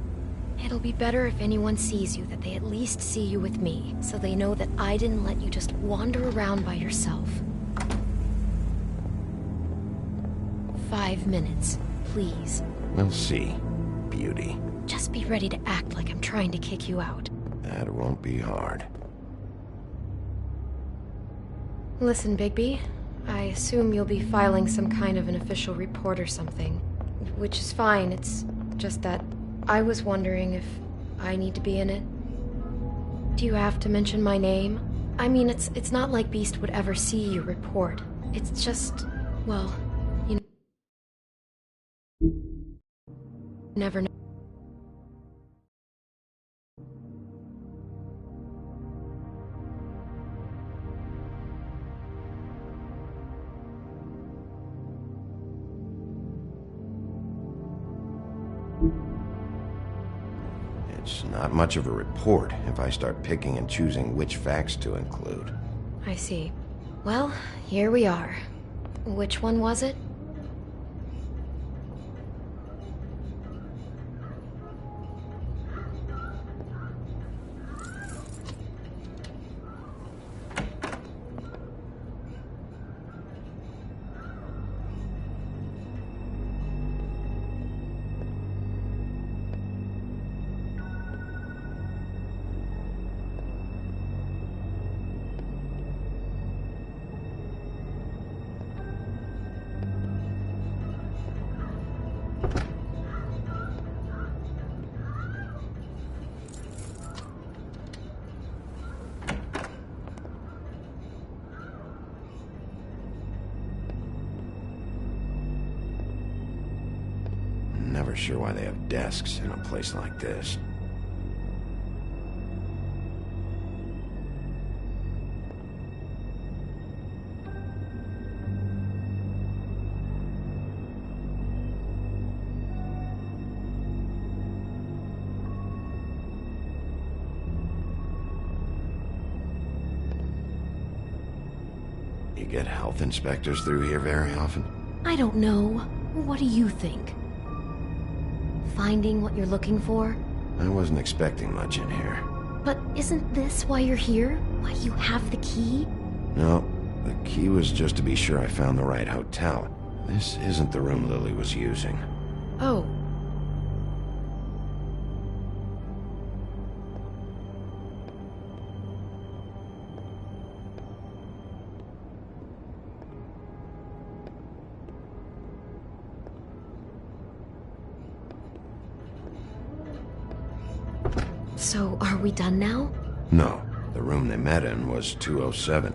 It'll be better if anyone sees you that they at least see you with me, so they know that I didn't let you just wander around by yourself. 5 minutes, please. We'll see, beauty. Just be ready to act like I'm trying to kick you out. That won't be hard. Listen, Bigby, I assume you'll be filing some kind of an official report or something. Which is fine, it's just that I was wondering if I need to be in it. Do you have to mention my name? I mean, it's not like Beast would ever see your report. It's just, well, you never know. It's not much of a report if I start picking and choosing which facts to include. I see. Well, here we are. Which one was it? Never sure why they have desks in a place like this. You get health inspectors through here very often? I don't know. What do you think? Finding what you're looking for? I wasn't expecting much in here. But isn't this why you're here? Why you have the key? No, the key was just to be sure I found the right hotel. This isn't the room Lily was using. Oh. So, are we done now? No, the room they met in was 207.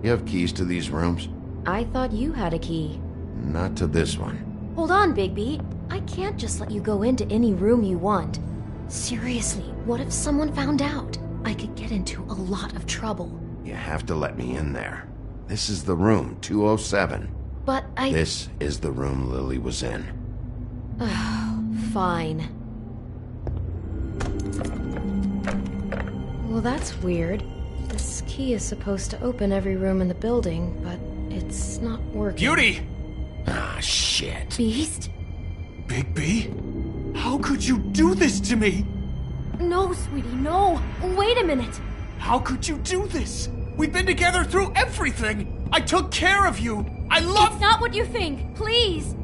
You have keys to these rooms? I thought you had a key. Not to this one. Hold on, Bigby. I can't just let you go into any room you want. Seriously, what if someone found out? I could get into a lot of trouble. You have to let me in there. This is the room, 207. But I... This is the room Lily was in. Fine. Well, that's weird. This key is supposed to open every room in the building, but it's not working. Beauty! Ah, shit. Beast? Bigby? How could you do this to me? No, sweetie, no. Wait a minute. How could you do this? We've been together through everything. I took care of you. I love... It's not what you think. Please.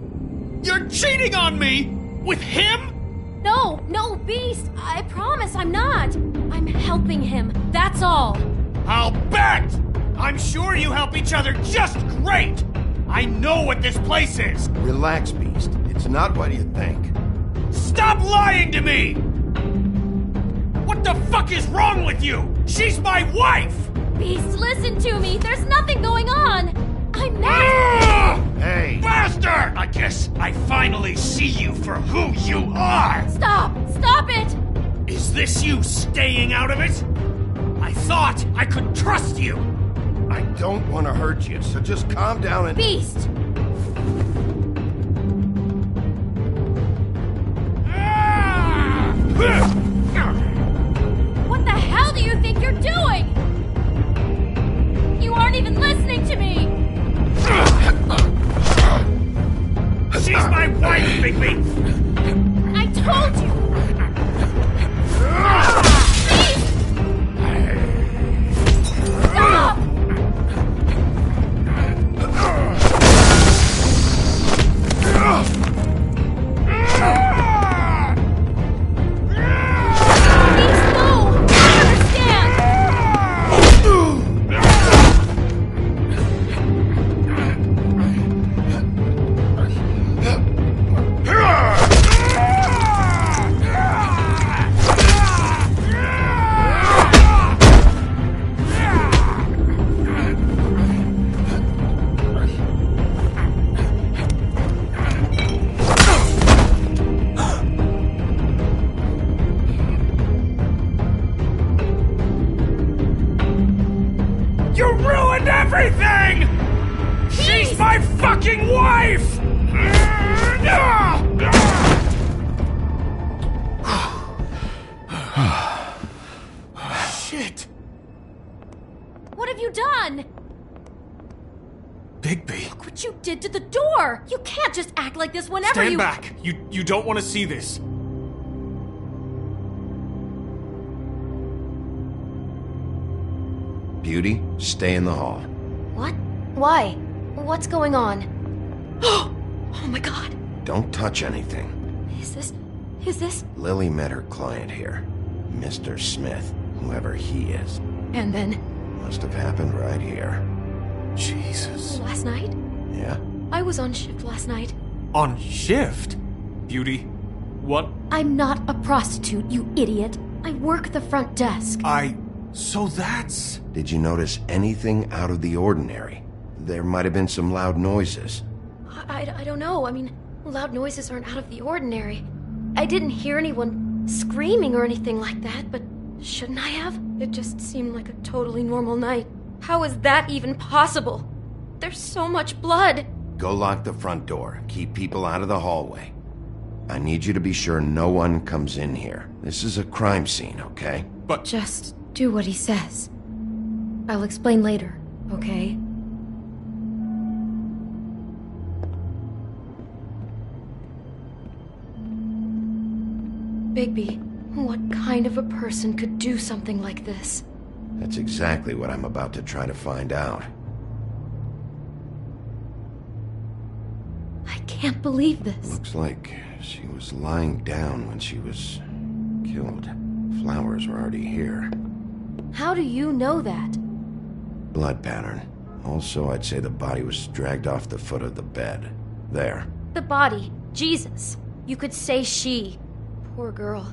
You're cheating on me! With him? No, Beast. I promise I'm not. I'm helping him. That's all. I'll bet! I'm sure you help each other just great! I know what this place is! Relax, Beast. It's not what you think. Stop lying to me! What the fuck is wrong with you? She's my wife! Beast, listen to me. There's nothing going on. I'm not! Hey! Bastard! I guess I finally see you for who you are! Stop! Stop it! Is this you staying out of it? I thought I could trust you! I don't want to hurt you, so just calm down and... Beast! What the hell do you think you're doing? You aren't even listening to me! She's my wife, Bigby! I told you! Stop! You ruined everything! She's my fucking wife! Shit! What have you done? Bigby. Look what you did to the door! You can't just act like this whenever Stand you- back! You don't want to see this. Beauty, stay in the hall. What? Why? What's going on? Oh my god. Don't touch anything. Is this? Lily met her client here, Mr. Smith, whoever he is. And then? Must have happened right here. Jesus. Last night? Yeah? I was on shift last night. On shift? Beauty, what? I'm not a prostitute, you idiot. I work the front desk. So that's... Did you notice anything out of the ordinary? There might have been some loud noises. I don't know. I mean, loud noises aren't out of the ordinary. I didn't hear anyone screaming or anything like that, but shouldn't I have? It just seemed like a totally normal night. How is that even possible? There's so much blood. Go lock the front door. Keep people out of the hallway. I need you to be sure no one comes in here. This is a crime scene, okay? But... Just do what he says. I'll explain later, okay? Bigby, what kind of a person could do something like this? That's exactly what I'm about to try to find out. I can't believe this. Looks like she was lying down when she was killed. Flowers were already here. How do you know that? Blood pattern. Also, I'd say the body was dragged off the foot of the bed. There. The body. Jesus. You could say she. Poor girl.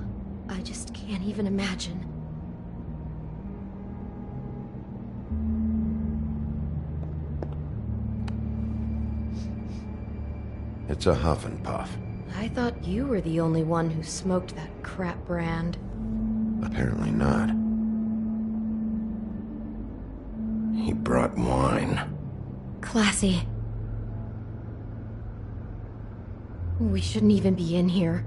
I just can't even imagine. It's a huff and puff. I thought you were the only one who smoked that crap brand. Apparently not. He brought wine. Classy. We shouldn't even be in here.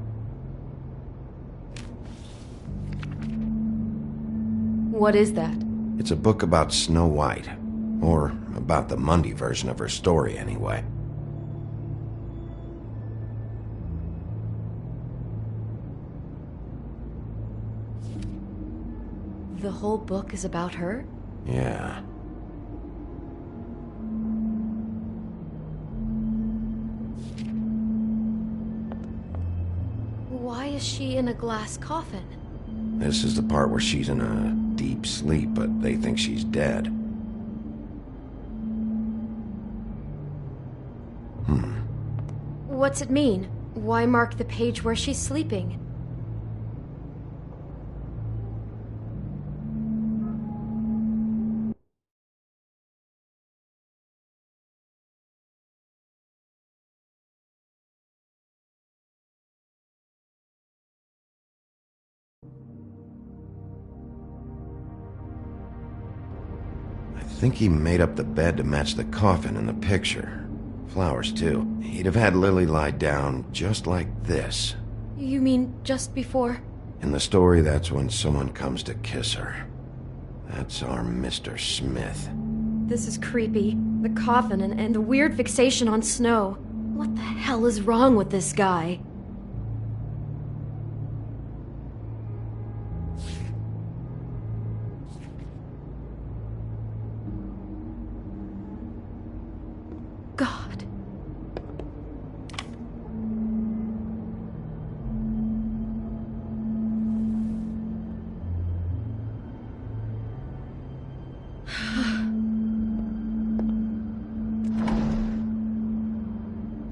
What is that? It's a book about Snow White. Or about the Mundy version of her story, anyway. The whole book is about her? Yeah. Why is she in a glass coffin? This is the part where she's in a deep sleep, but they think she's dead. What's it mean? Why mark the page where she's sleeping? think he made up the bed to match the coffin in the picture. Flowers, too. He'd have had Lily lie down just like this. You mean just before? In the story, that's when someone comes to kiss her. That's our Mr. Smith. This is creepy. The coffin and the weird fixation on Snow. What the hell is wrong with this guy? God.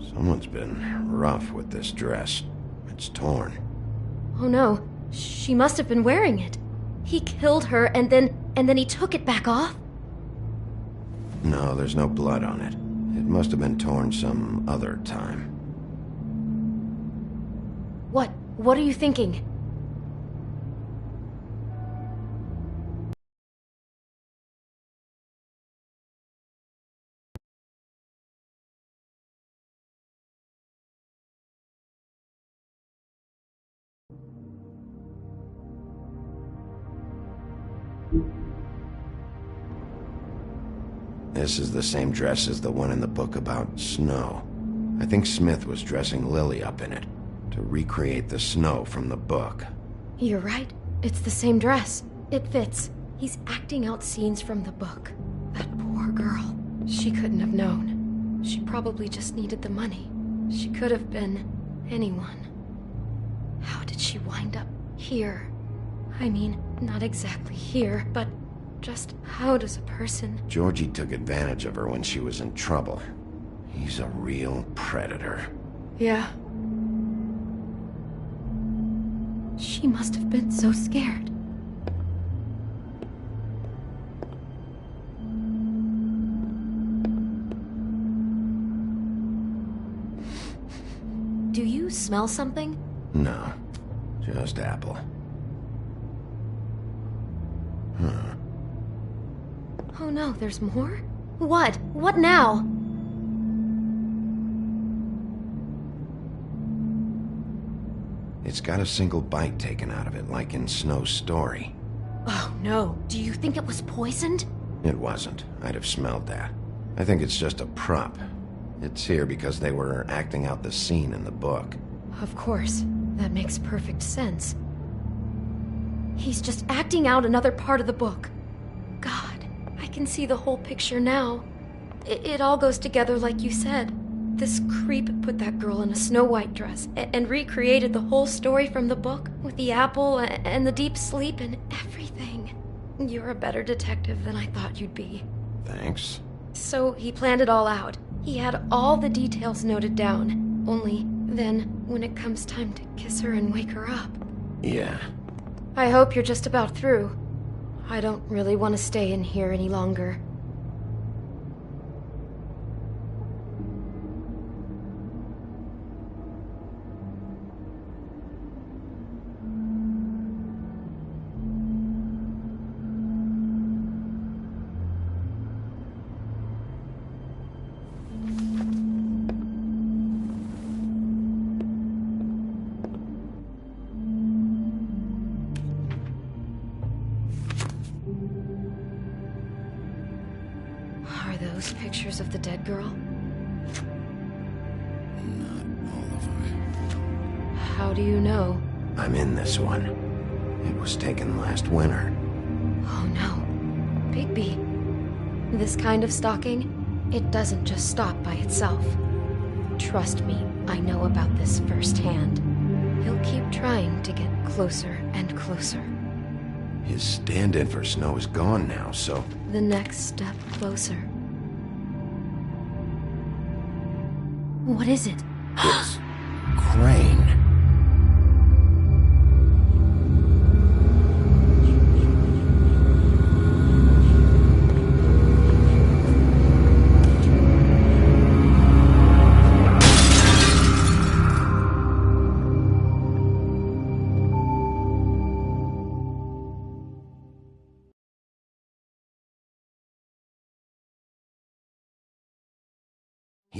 Someone's been rough with this dress. It's torn. Oh no, she must have been wearing it. He killed her and then he took it back off? No, there's no blood on it. It must have been torn some other time. What are you thinking? This is the same dress as the one in the book about Snow. I think Smith was dressing Lily up in it, to recreate the Snow from the book. You're right. It's the same dress. It fits. He's acting out scenes from the book. That poor girl. She couldn't have known. She probably just needed the money. She could have been anyone. How did she wind up here? I mean, not exactly here, but just how does a person... Georgie took advantage of her when she was in trouble. He's a real predator. Yeah. She must have been so scared. Do you smell something? No, just apple. Huh. Oh no, there's more? What? What now? It's got a single bite taken out of it, like in Snow's story. Oh no, do you think it was poisoned? It wasn't. I'd have smelled that. I think it's just a prop. It's here because they were acting out the scene in the book. Of course. That makes perfect sense. He's just acting out another part of the book. God, I can see the whole picture now. It all goes together like you said. This creep put that girl in a Snow White dress and recreated the whole story from the book with the apple and the deep sleep and everything. You're a better detective than I thought you'd be. Thanks. So he planned it all out. He had all the details noted down. Only then, when it comes time to kiss her and wake her up. Yeah. I hope you're just about through. I don't really want to stay in here any longer. Are those pictures of the dead girl? Not all of them. How do you know? I'm in this one. It was taken last winter. Oh no. Bigby. This kind of stalking, it doesn't just stop by itself. Trust me, I know about this firsthand. He'll keep trying to get closer and closer. His stand-in for Snow is gone now, so... The next step closer. What is it? It's... Crane.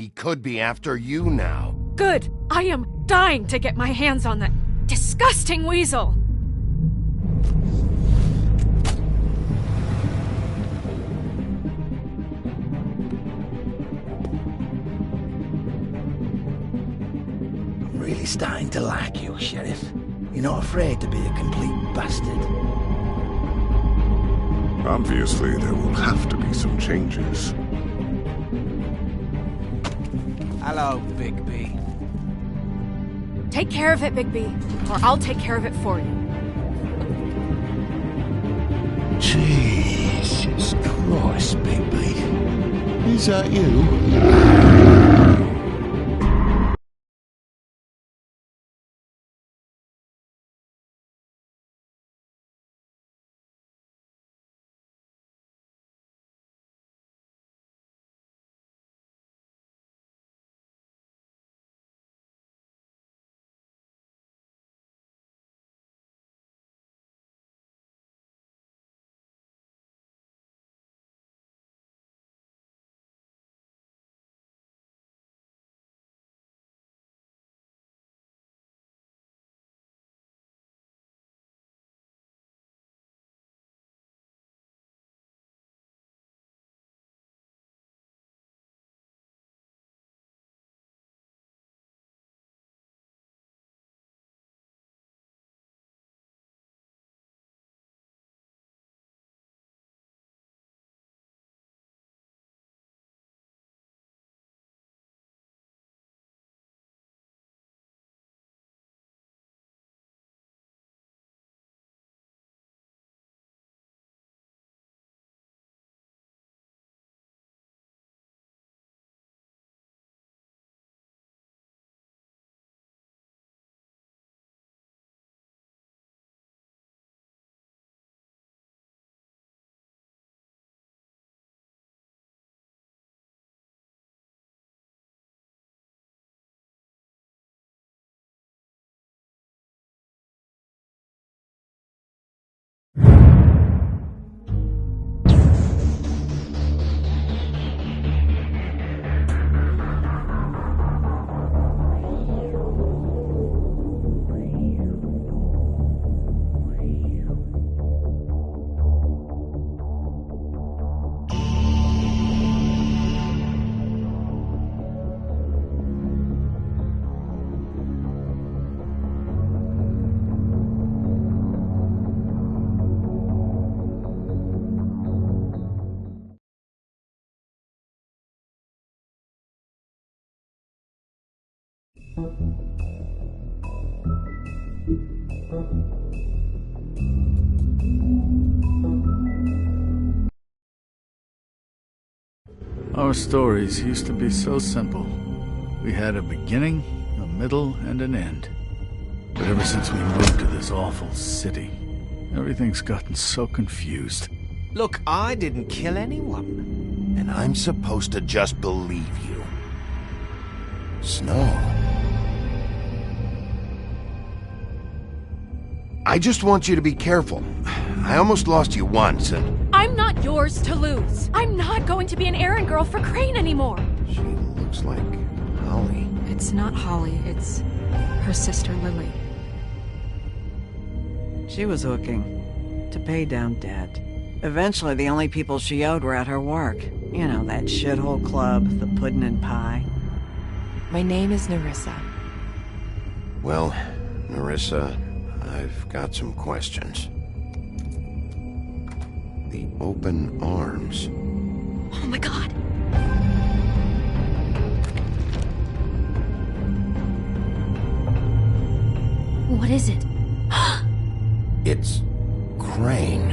He could be after you now. Good. I am dying to get my hands on that disgusting weasel. I'm really starting to like you, Sheriff. You're not afraid to be a complete bastard. Obviously, there will have to be some changes. Hello, Bigby. Take care of it, Bigby, or I'll take care of it for you. Jesus Christ, Bigby. Is that you? Our stories used to be so simple. We had a beginning, a middle, and an end. But ever since we moved to this awful city, everything's gotten so confused. Look, I didn't kill anyone. And I'm supposed to just believe you. Snow. I just want you to be careful. I almost lost you once, and... I'm not yours to lose. I'm not going to be an errand girl for Crane anymore. She looks like Holly. It's not Holly, it's her sister Lily. She was hooking to pay down debt. Eventually, the only people she owed were at her work. You know, that shithole club, the Puddin' and Pie. My name is Nerissa. Well, Nerissa, I've got some questions. The open arms. Oh my god! What is it? It's Crane.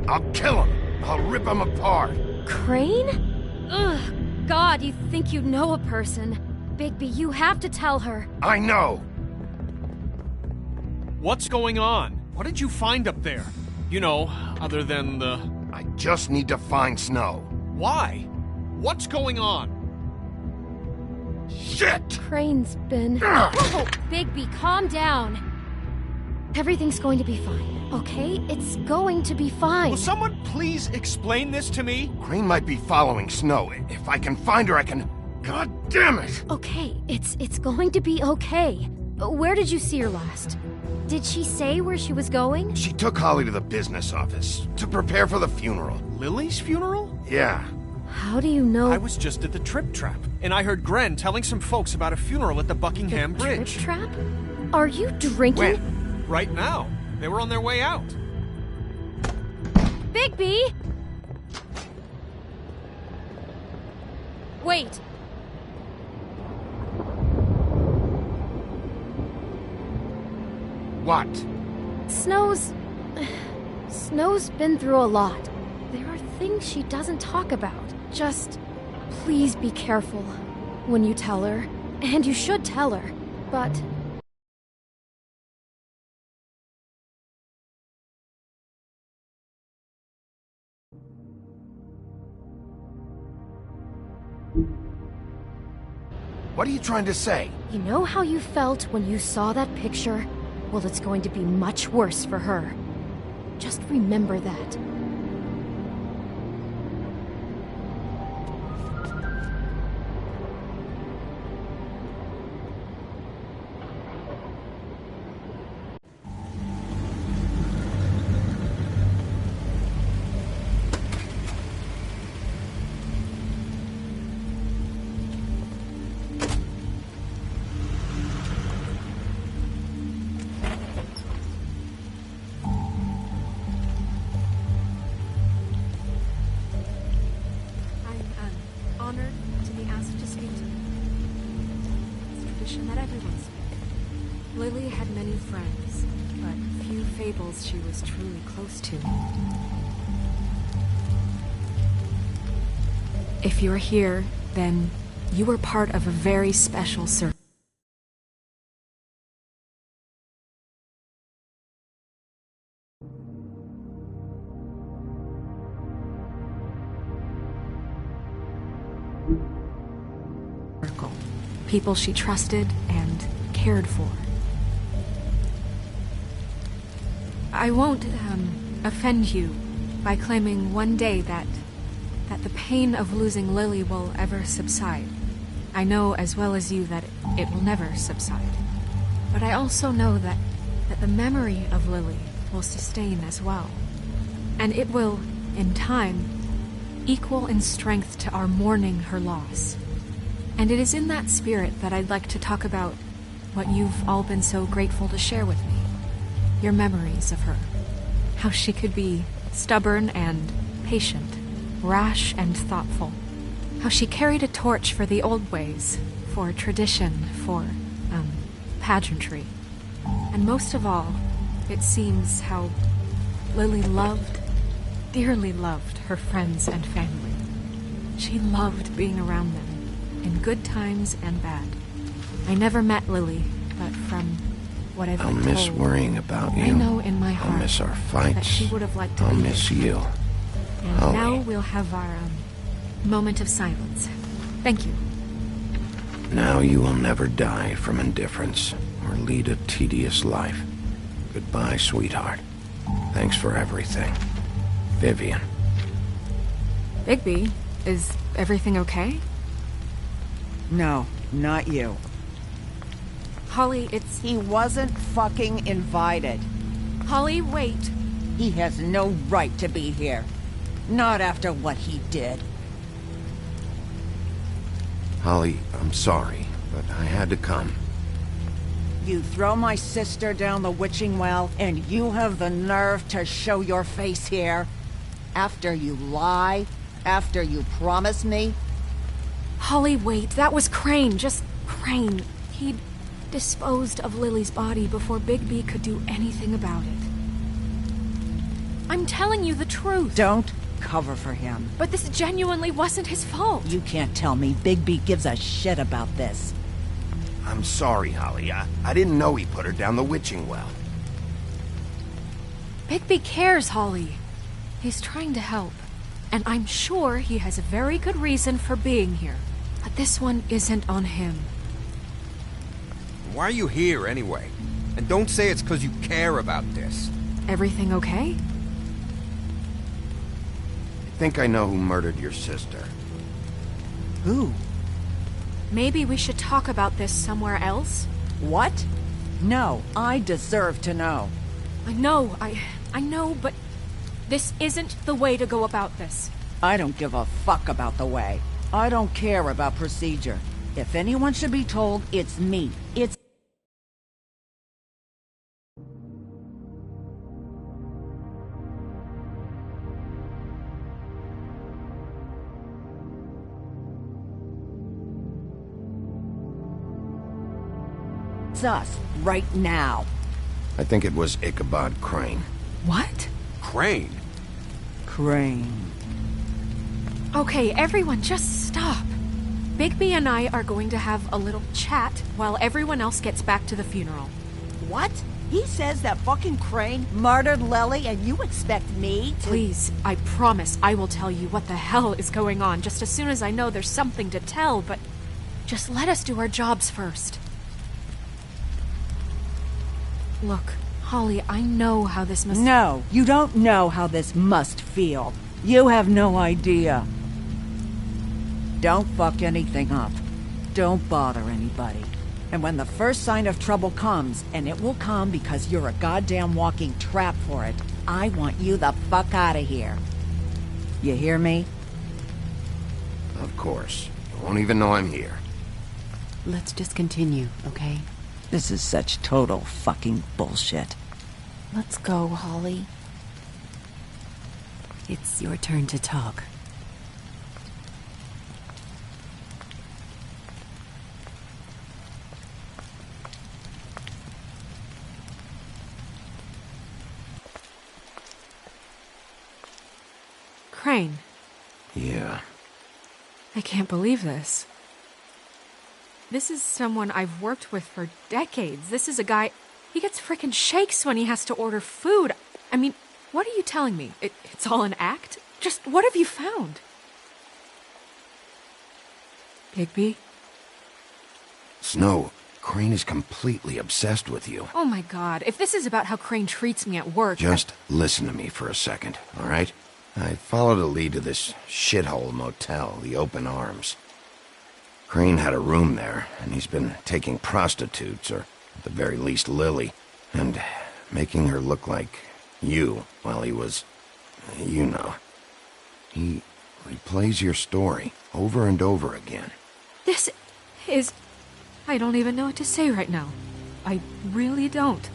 I'll kill him. I'll rip him apart. Crane? Ugh, God, you think you know a person. Bigby, you have to tell her. I know. What's going on? What did you find up there? You know, other than the... I just need to find Snow. Why? What's going on? Shit! Crane's been... Whoa, Bigby, calm down. Everything's going to be fine, okay? It's going to be fine. Will someone please explain this to me? Crane might be following Snow. If I can find her, I can... God damn it! Okay, it's going to be okay. Where did you see her last? Did she say where she was going? She took Holly to the business office to prepare for the funeral. Lily's funeral? Yeah. How do you know? I was just at the Trip Trap, and I heard Gren telling some folks about a funeral at the Buckingham Bridge. Trip Trap? Are you drinking? When? Right now. They were on their way out. Bigby! Wait. What? Snow's been through a lot. There are things she doesn't talk about. Just please be careful when you tell her. And you should tell her. But what are you trying to say? you know how you felt when you saw that picture? Well, it's going to be much worse for her. Just remember that. Honored to be asked to speak to you. It's tradition that everyone speak. Lily had many friends, but few fables she was truly close to. If you're here, then you were part of a very special circle. People she trusted and cared for. I won't offend you by claiming one day that the pain of losing Lily will ever subside. I know as well as you that it will never subside. But I also know that the memory of Lily will sustain as well. And it will, in time, equal in strength to our mourning her loss. And it is in that spirit that I'd like to talk about what you've all been so grateful to share with me. Your memories of her. How she could be stubborn and patient, rash and thoughtful. How she carried a torch for the old ways, for tradition, for, pageantry. And most of all, it seems how Lily loved, dearly loved her friends and family. She loved being around them. In good times and bad. I never met Lily, but from what I've been told, I'll miss worrying about you. I know in my heart I'll miss our fights. that she would have liked to I'll be miss here. you. And Holly. now we'll have our moment of silence. Thank you. Now you will never die from indifference or lead a tedious life. Goodbye, sweetheart. Thanks for everything. Vivian. Bigby, is everything okay? No, not you. Holly, it's... He wasn't fucking invited. Holly, wait. He has no right to be here. Not after what he did. Holly, I'm sorry, but I had to come. You throw my sister down the witching well, and you have the nerve to show your face here? After you lie? After you promise me? Holly, wait. That was Crane. Just Crane. He'd disposed of Lily's body before Bigby could do anything about it. I'm telling you the truth. Don't cover for him. But this genuinely wasn't his fault. You can't tell me Bigby gives a shit about this. I'm sorry, Holly. I didn't know he put her down the witching well. Bigby cares, Holly. He's trying to help. And I'm sure he has a very good reason for being here. But this one isn't on him. Why are you here, anyway? And don't say it's because you care about this. Everything okay? I think I know who murdered your sister. Who? Maybe we should talk about this somewhere else? What? No, I deserve to know. I know, but this isn't the way to go about this. I don't give a fuck about the way. I don't care about procedure. If anyone should be told, it's me. It's... us, right now. I think it was Ichabod Crane. What? Crane? Crane. Okay, everyone, just stop. Bigby and I are going to have a little chat while everyone else gets back to the funeral. What? He says that fucking Crane murdered Lily and you expect me to... Please, I promise I will tell you what the hell is going on just as soon as I know there's something to tell, but just let us do our jobs first. Look, Holly, I know how this must... No, you don't know how this must feel. You have no idea. Don't fuck anything up. Don't bother anybody. And when the first sign of trouble comes, and it will come because you're a goddamn walking trap for it, I want you the fuck out of here. You hear me? Of course. You won't even know I'm here. Let's just continue, okay? This is such total fucking bullshit. Let's go, Holly. It's your turn to talk. Crane. Yeah. I can't believe this. This is someone I've worked with for decades. This is a guy... He gets frickin' shakes when he has to order food. I mean, what are you telling me? It's all an act? Just what have you found? Bigby? Snow, Crane is completely obsessed with you. Oh my god, if this is about how Crane treats me at work... Just listen to me for a second, all right? I followed a lead to this shithole motel, the Open Arms. Crane had a room there, and he's been taking prostitutes, or at the very least Lily, and making her look like you while he was... you know. He replays your story over and over again. This is... I don't even know what to say right now. I really don't.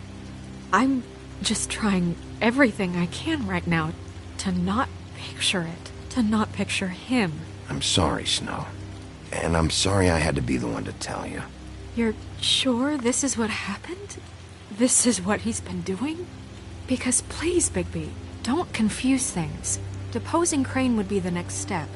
I'm just trying everything I can right now to not picture it, to not picture him. I'm sorry, Snow. And I'm sorry I had to be the one to tell you. You're sure this is what happened? This is what he's been doing? Because please, Bigby, don't confuse things. Deposing Crane would be the next step.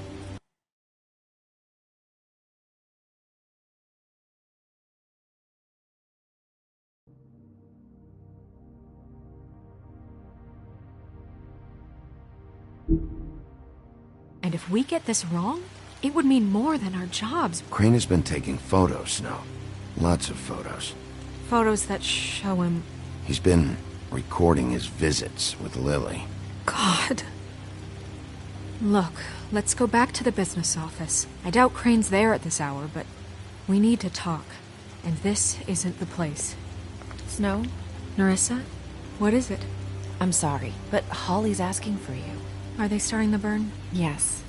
And if we get this wrong, it would mean more than our jobs. Crane has been taking photos, Snow. Lots of photos. Photos that show him... He's been recording his visits with Lily. God. Look, let's go back to the business office. I doubt Crane's there at this hour, but we need to talk. And this isn't the place. Snow? Nerissa? What is it? I'm sorry, but Holly's asking for you. Are they starting the burn? Yes.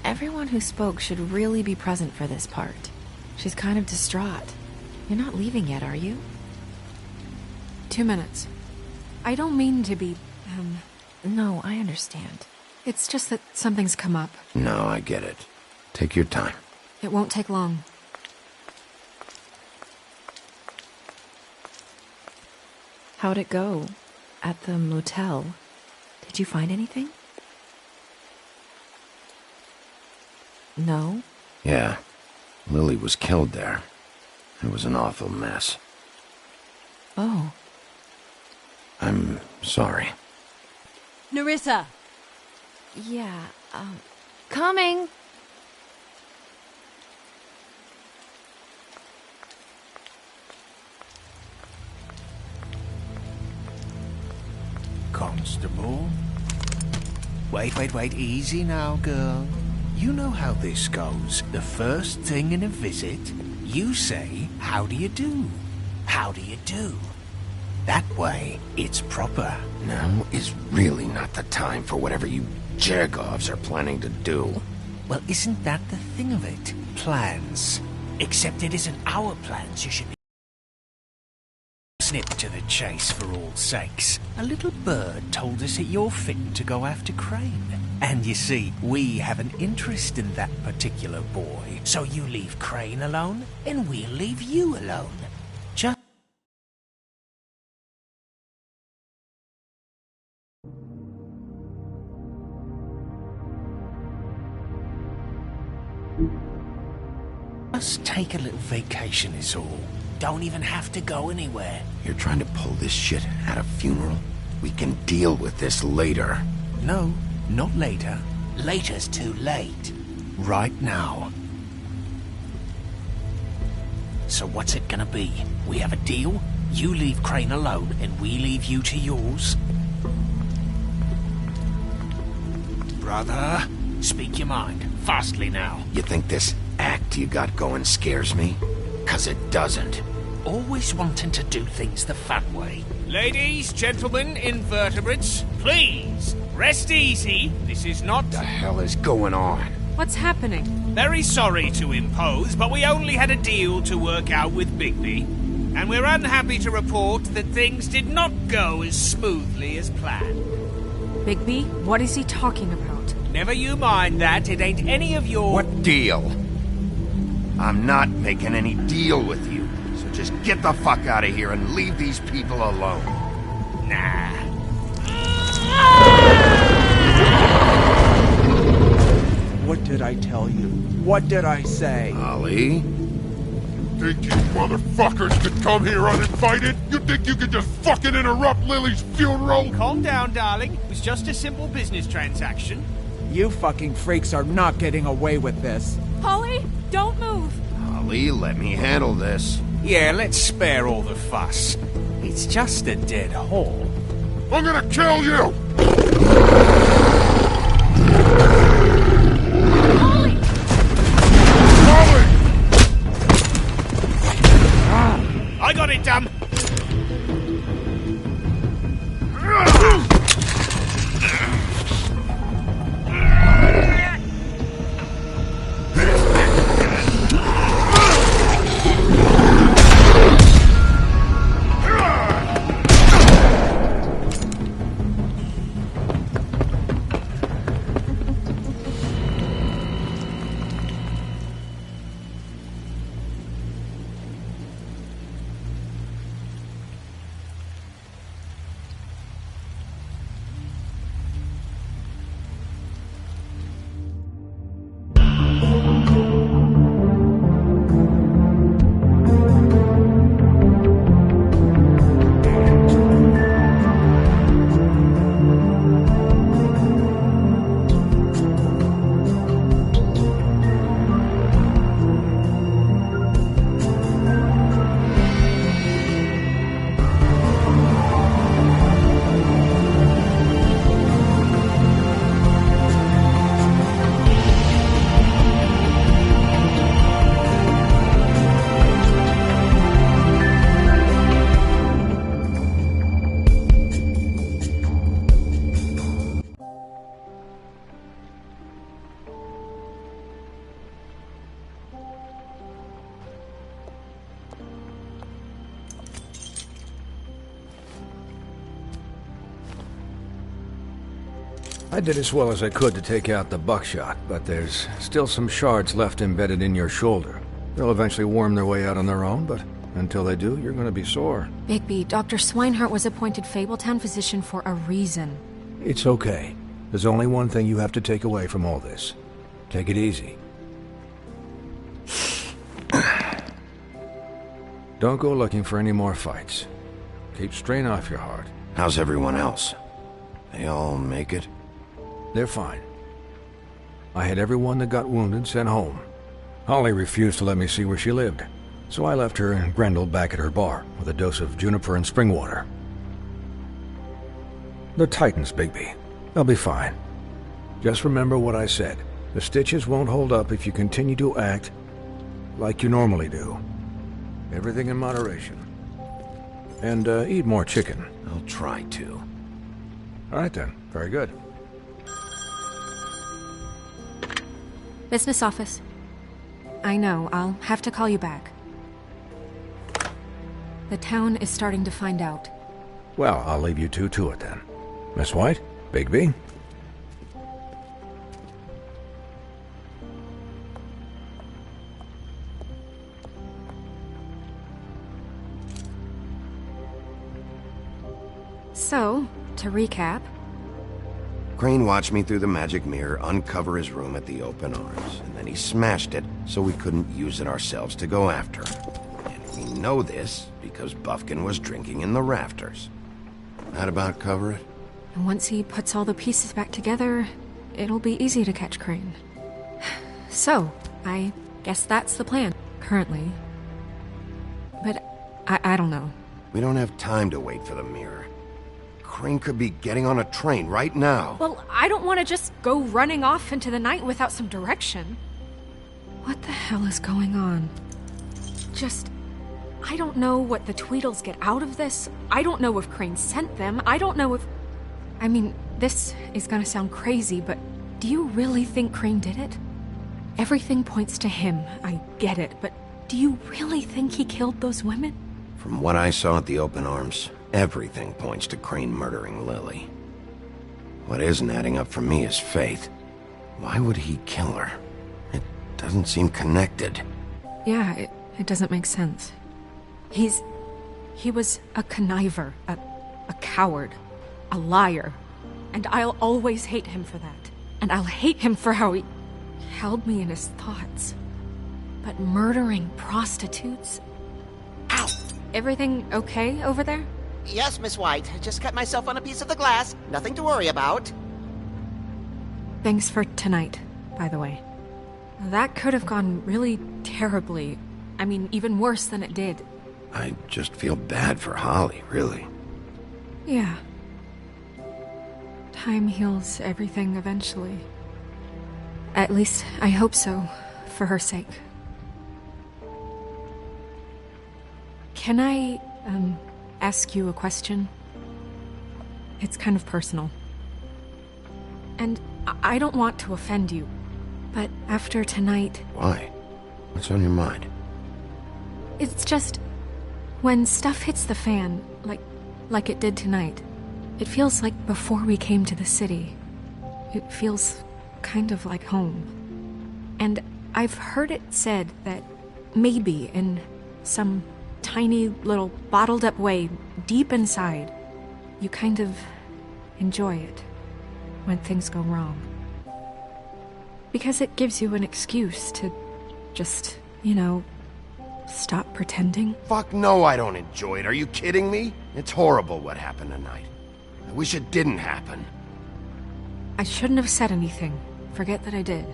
Everyone who spoke should really be present for this part. She's kind of distraught. You're not leaving yet, are you? 2 minutes. I don't mean to be, No, I understand. It's just that something's come up. No, I get it. Take your time. It won't take long. How'd it go? At the motel? Did you find anything? No? Yeah. Lily was killed there. It was an awful mess. Oh. I'm sorry. Nerissa! Yeah, coming! Constable? Wait, easy now, girl. You know how this goes. The first thing in a visit, you say, how do you do? How do you do? That way, it's proper. Now is really not the time for whatever you Jergovs are planning to do. Well, isn't that the thing of it? Plans. Except it isn't our plans you should be. Snip to the chase for all sakes. A little bird told us that you're fitting to go after Crane. And you see, we have an interest in that particular boy. So you leave Crane alone, and we'll leave you alone. Just... Just take a little vacation is all. Don't even have to go anywhere. You're trying to pull this shit at a funeral? We can deal with this later. No, not later. Later's too late. Right now. So what's it gonna be? We have a deal? You leave Crane alone, and we leave you to yours? Brother, speak your mind. Fastly now. You think this act you got going scares me? 'Cause it doesn't. Always wanting to do things the fun way. Ladies, gentlemen, invertebrates, please, rest easy. This is not... What the hell is going on? What's happening? Very sorry to impose, but we only had a deal to work out with Bigby. And we're unhappy to report that things did not go as smoothly as planned. Bigby? What is he talking about? Never you mind that, it ain't any of your... What deal? I'm not making any deal with you. So just get the fuck out of here and leave these people alone. Nah. What did I tell you? What did I say? Ollie? Think you motherfuckers could come here uninvited? You think you could just fucking interrupt Lily's funeral? Calm down, darling. It was just a simple business transaction. You fucking freaks are not getting away with this. Holly, don't move! Ollie, let me handle this. Yeah, let's spare all the fuss. It's just a dead hole. I'm gonna kill you! Holly! I got it, damn! I did as well as I could to take out the buckshot, but there's still some shards left embedded in your shoulder. They'll eventually worm their way out on their own, but until they do, you're gonna be sore. Bigby, Dr. Swinehart was appointed Fabletown physician for a reason. It's okay. There's only one thing you have to take away from all this. Take it easy. Don't go looking for any more fights. Keep strain off your heart. How's everyone else? They all make it? They're fine. I had everyone that got wounded sent home. Holly refused to let me see where she lived, so I left her and Grendel back at her bar with a dose of juniper and spring water. They're Titans, Bigby. They'll be fine. Just remember what I said. The stitches won't hold up if you continue to act like you normally do. Everything in moderation. And eat more chicken. I'll try to. All right then. Very good. Business office. I know, I'll have to call you back. The town is starting to find out. Well, I'll leave you two to it then. Miss White, Bigby. So, to recap... Crane watched me through the magic mirror uncover his room at the Open Arms, and then he smashed it so we couldn't use it ourselves to go after him. And we know this because Bufkin was drinking in the rafters. That about cover it? And once he puts all the pieces back together, it'll be easy to catch Crane. So, I guess that's the plan, currently. But I don't know. We don't have time to wait for the mirror. Crane could be getting on a train right now. Well, I don't want to just go running off into the night without some direction. What the hell is going on? I don't know what the Tweedles get out of this. I don't know if Crane sent them. I don't know if... I mean, this is gonna sound crazy, but do you really think Crane did it? Everything points to him, I get it, but do you really think he killed those women? From what I saw at the Open Arms, everything points to Crane murdering Lily. What isn't adding up for me is Faith. Why would he kill her? It doesn't seem connected. Yeah, it doesn't make sense. He was a conniver, a coward, a liar. And I'll always hate him for that. And I'll hate him for how he held me in his thoughts. But murdering prostitutes? Ow! Everything okay over there? Yes, Miss White. Just cut myself on a piece of the glass. Nothing to worry about. Thanks for tonight, by the way. That could have gone really terribly. I mean, even worse than it did. I just feel bad for Holly, really. Yeah. Time heals everything eventually. At least, I hope so, for her sake. Can I, ask you a question? It's kind of personal. And I don't want to offend you, but after tonight... Why? What's on your mind? It's just... when stuff hits the fan, like it did tonight, it feels like before we came to the city. It feels kind of like home. And I've heard it said that maybe in some tiny little bottled up way deep inside, you kind of enjoy it when things go wrong. Because it gives you an excuse to just, stop pretending. Fuck no, I don't enjoy it. Are you kidding me? It's horrible what happened tonight. I wish it didn't happen. I shouldn't have said anything. Forget that I did.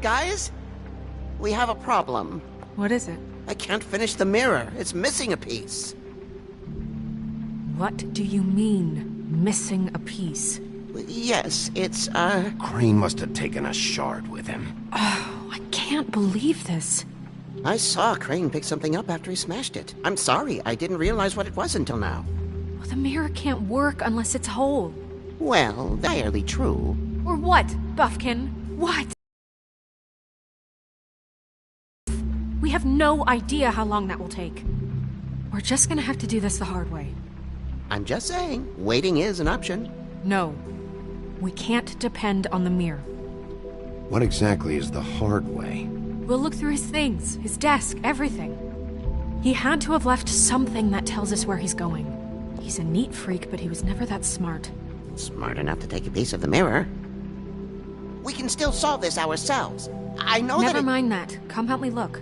Guys? We have a problem. What is it? I can't finish the mirror. It's missing a piece. What do you mean, missing a piece? Yes, it's, Crane must have taken a shard with him. Oh, I can't believe this. I saw Crane pick something up after he smashed it. I'm sorry, I didn't realize what it was until now. Well, the mirror can't work unless it's whole. Well, that's barely true. Or what, Bufkin? What? We have no idea how long that will take. We're just gonna have to do this the hard way. I'm just saying, waiting is an option. No. We can't depend on the mirror. What exactly is the hard way? We'll look through his things, his desk, everything. He had to have left something that tells us where he's going. He's a neat freak, but he was never that smart. Smart enough to take a piece of the mirror. We can still solve this ourselves. I know Never mind that. Come help me look.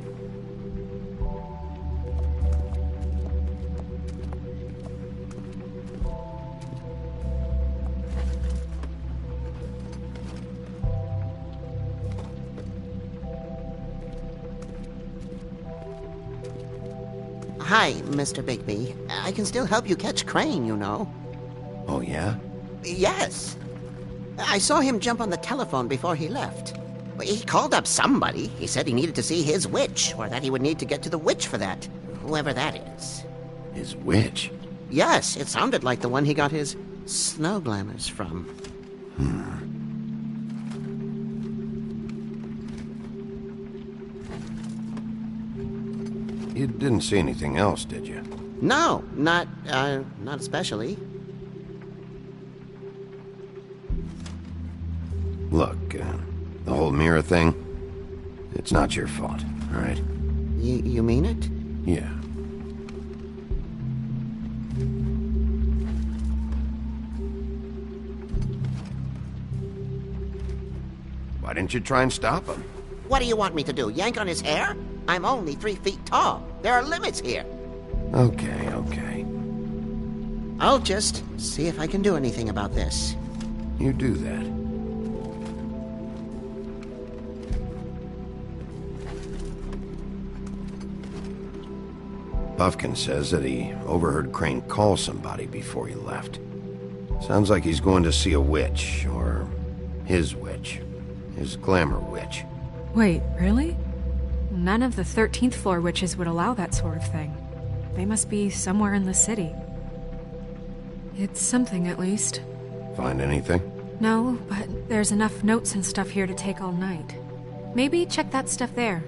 Hi, Mr. Bigby. I can still help you catch Crane, you know. Oh, yeah? Yes. I saw him jump on the telephone before he left. He called up somebody. He said he needed to see his witch, or that he would need to get to the witch for that. Whoever that is. His witch? Yes, it sounded like the one he got his snow glamours from. You didn't see anything else, did you? No, not especially. Look, the whole mirror thing, it's not your fault, all right? You mean it? Yeah. Why didn't you try and stop him? What do you want me to do, yank on his hair? I'm only 3 feet tall. There are limits here. Okay, okay. I'll just see if I can do anything about this. You do that. Buffkin says that he overheard Crane call somebody before he left. Sounds like he's going to see a witch, or his witch. His glamour witch. Wait, really? None of the 13th floor witches would allow that sort of thing. They must be somewhere in the city. It's something, at least. Find anything? No, but there's enough notes and stuff here to take all night. Maybe check that stuff there.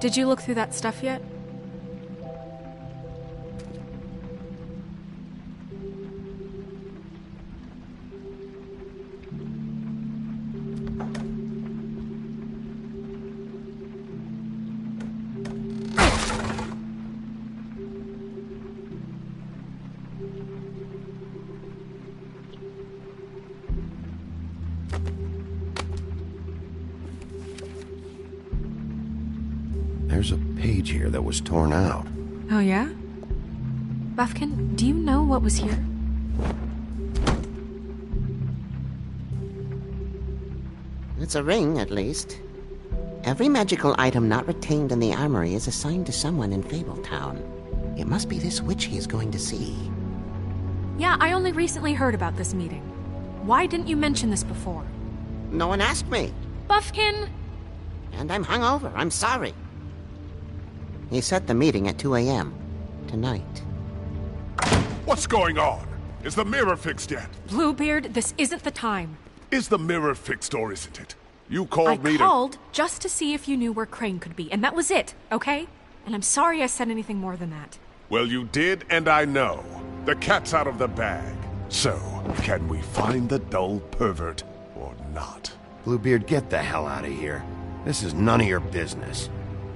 Did you look through that stuff yet? There's a page here that was torn out. Oh, yeah? Buffkin, do you know what was here? It's a ring, at least. Every magical item not retained in the armory is assigned to someone in Fabletown. It must be this witch he is going to see. Yeah, I only recently heard about this meeting. Why didn't you mention this before? No one asked me. Buffkin! And I'm hungover. I'm sorry. He set the meeting at 2 a.m. tonight. What's going on? Is the mirror fixed yet? Bluebeard, this isn't the time. Is the mirror fixed or isn't it? You called me to... I called just to see if you knew where Crane could be, and that was it, okay? And I'm sorry I said anything more than that. Well, you did, and I know. The cat's out of the bag. So, can we find the dull pervert or not? Bluebeard, get the hell out of here. This is none of your business.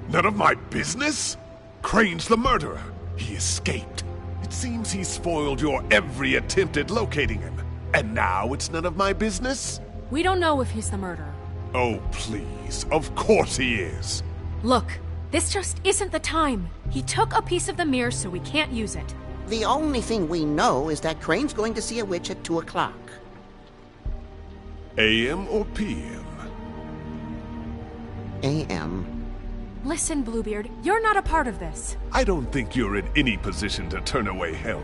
None of my business? Crane's the murderer. He escaped. It seems he spoiled your every attempt at locating him. And now it's none of my business? We don't know if he's the murderer. Oh, please. Of course he is. Look, this just isn't the time. He took a piece of the mirror, so we can't use it. The only thing we know is that Crane's going to see a witch at 2 o'clock. AM or PM? AM. Listen, Bluebeard, you're not a part of this. I don't think you're in any position to turn away help.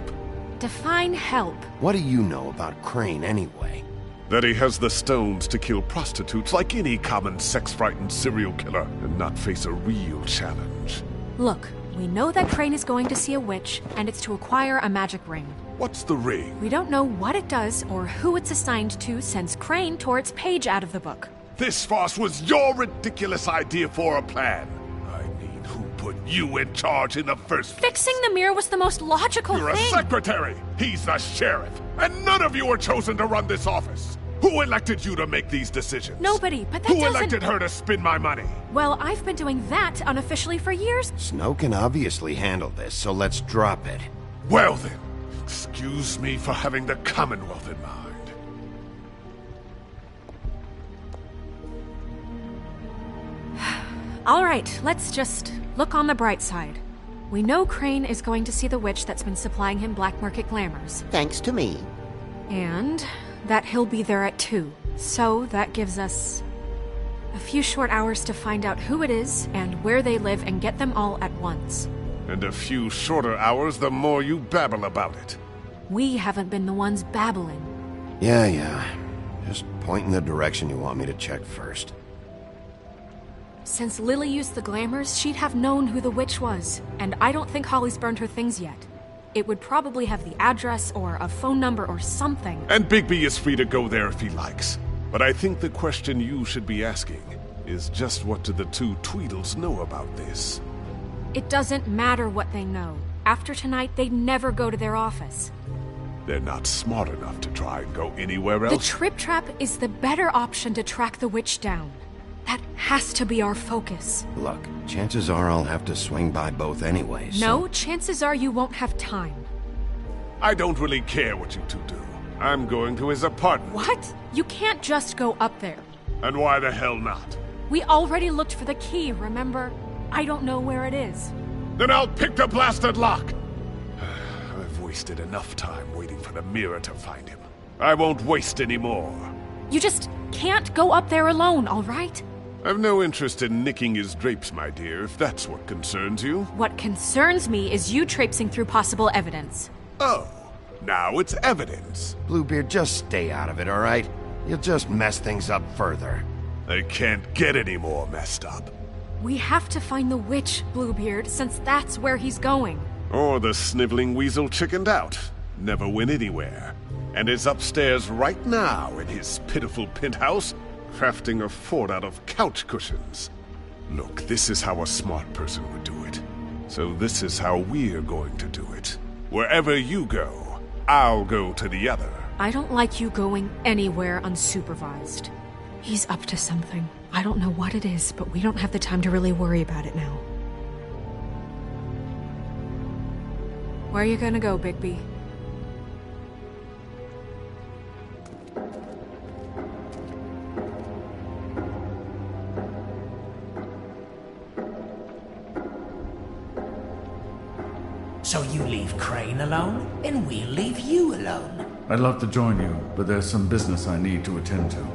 Define help. What do you know about Crane, anyway? That he has the stones to kill prostitutes like any common sex-frightened serial killer and not face a real challenge. Look, we know that Crane is going to see a witch, and it's to acquire a magic ring. What's the ring? We don't know what it does or who it's assigned to since Crane tore its page out of the book. This farce was your ridiculous idea for a plan. Who put you in charge in the first place? Fixing the mirror was the most logical thing. You're a secretary. He's the sheriff. And none of you were chosen to run this office. Who elected you to make these decisions? Nobody, but that Who elected her to spend my money? Well, I've been doing that unofficially for years. Snow can obviously handle this, so let's drop it. Well then, excuse me for having the Commonwealth in mind. All right, let's just look on the bright side. We know Crane is going to see the witch that's been supplying him black market glamours. Thanks to me. And that he'll be there at 2. So that gives us A few short hours to find out who it is and where they live and get them all at once. And a few shorter hours, the more you babble about it. We haven't been the ones babbling. Yeah. Just point in the direction you want me to check first. Since Lily used the glamours, she'd have known who the witch was, and I don't think Holly's burned her things yet. It would probably have the address or a phone number or something. And Bigby is free to go there if he likes. But I think the question you should be asking is just what do the two Tweedles know about this? It doesn't matter what they know. After tonight, they'd never go to their office. They're not smart enough to try and go anywhere else. The Trip Trap is the better option to track the witch down. That has to be our focus. Look, chances are I'll have to swing by both anyway, so... No, chances are you won't have time. I don't really care what you two do. I'm going to his apartment. What? You can't just go up there. And why the hell not? We already looked for the key, remember? I don't know where it is. Then I'll pick the blasted lock! I've wasted enough time waiting for the mirror to find him. I won't waste any more. You just can't go up there alone, all right? I've no interest in nicking his drapes, my dear, if that's what concerns you. What concerns me is you traipsing through possible evidence. Oh, now it's evidence. Bluebeard, just stay out of it, all right? You'll just mess things up further. They can't get any more messed up. We have to find the witch, Bluebeard, since that's where he's going. Or the sniveling weasel chickened out. Never went anywhere. And is upstairs right now in his pitiful penthouse, crafting a fort out of couch cushions. Look, this is how a smart person would do it. So this is how we're going to do it. Wherever you go, I'll go to the other. I don't like you going anywhere unsupervised. He's up to something. I don't know what it is, but we don't have the time to really worry about it now. Where are you gonna go, Bigby? So you leave Crane alone, and we'll leave you alone. I'd love to join you, but there's some business I need to attend to.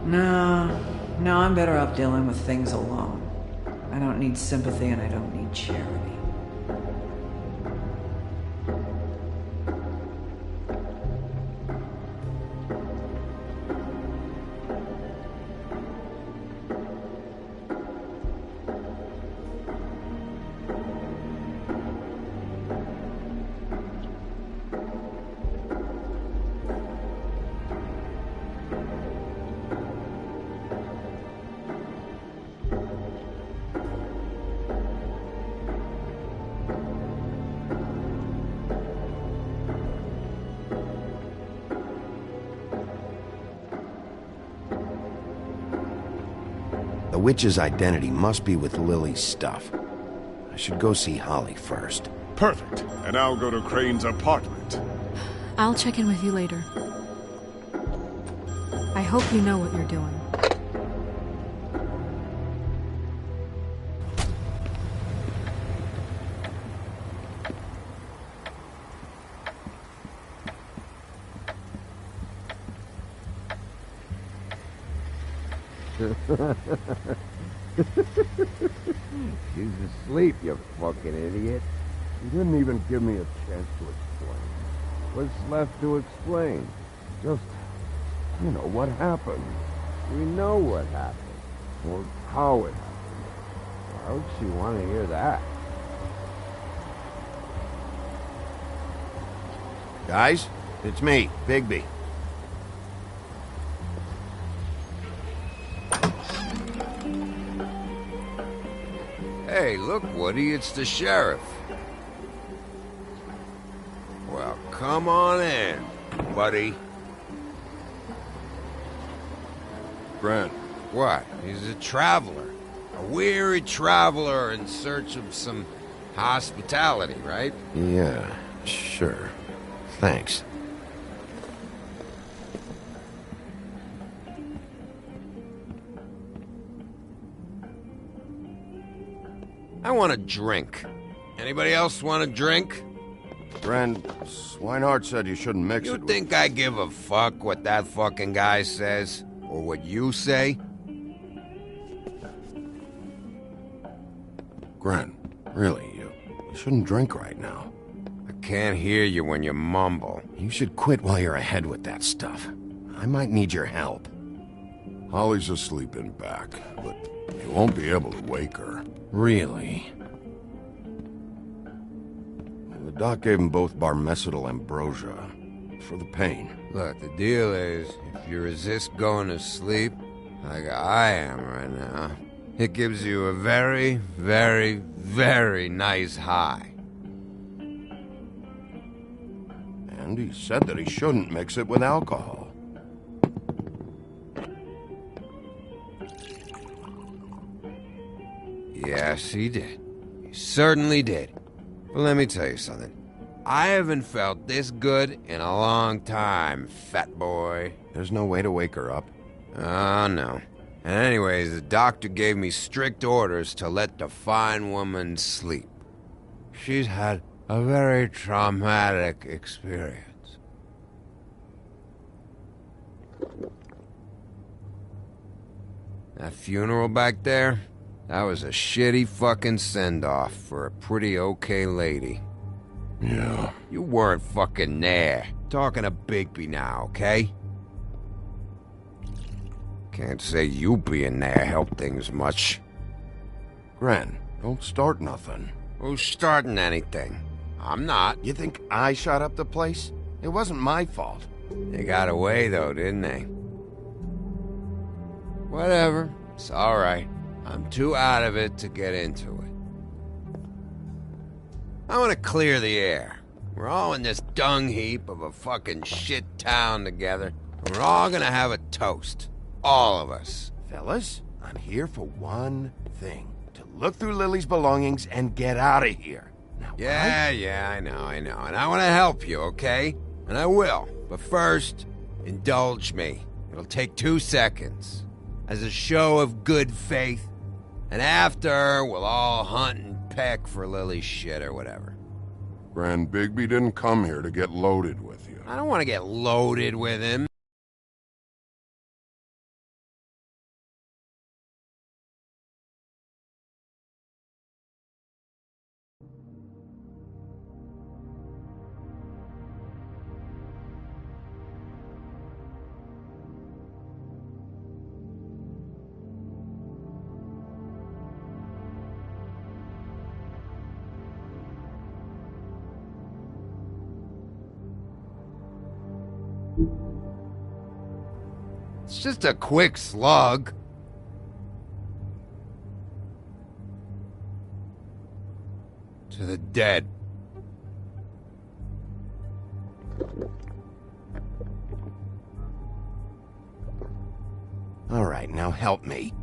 No, I'm better off dealing with things alone. I don't need sympathy and I don't need charity. The witch's identity must be with Lily's stuff. I should go see Holly first. Perfect. And I'll go to Crane's apartment. I'll check in with you later. I hope you know what you're doing. She's asleep, you fucking idiot. You didn't even give me a chance to explain. What's left to explain? Just, you know, what happened. We know what happened. Or how it happened. Why would she want to hear that? Guys, it's me, Bigby. Hey, look, Woody, it's the sheriff. Well, come on in, buddy. Grant. What? He's a traveler. A weary traveler in search of some hospitality, right? Yeah, sure. Thanks. I want a drink. Anybody else want a drink? Friend, Swinehart said you shouldn't mix You it think I give a fuck what that fucking guy says? Or what you say? Gren, really, you shouldn't drink right now. I can't hear you when you mumble. You should quit while you're ahead with that stuff. I might need your help. Holly's asleep in back, but you won't be able to wake her. Really? The doc gave them both Barmecidal ambrosia for the pain. Look, the deal is, if you resist going to sleep, like I am right now, it gives you a very, very, very nice high. And he said that he shouldn't mix it with alcohol. Yes, he did. He certainly did. But let me tell you something. I haven't felt this good in a long time, fat boy. There's no way to wake her up? Oh, no. And anyways, the doctor gave me strict orders to let the fine woman sleep. She's had a very traumatic experience. That funeral back there, that was a shitty fucking send-off for a pretty okay lady. Yeah. You weren't fucking there. Talking to Bigby now, okay? Can't say you being there helped things much. Gren, don't start nothing. Who's starting anything? I'm not. You think I shot up the place? It wasn't my fault. They got away, though, didn't they? Whatever. It's alright. I'm too out of it to get into it. I want to clear the air. We're all in this dung heap of a fucking shit town together, and we're all gonna have a toast. All of us. Fellas, I'm here for one thing. To look through Lily's belongings and get out of here. Now, Yeah, I know. And I want to help you, okay? And I will. But first, indulge me. It'll take 2 seconds. As a show of good faith. And after, we'll all hunt and peck for Lily's shit or whatever. Gren, Bigby didn't come here to get loaded with you. I don't want to get loaded with him. It's just a quick slug. To the dead. All right, now help me.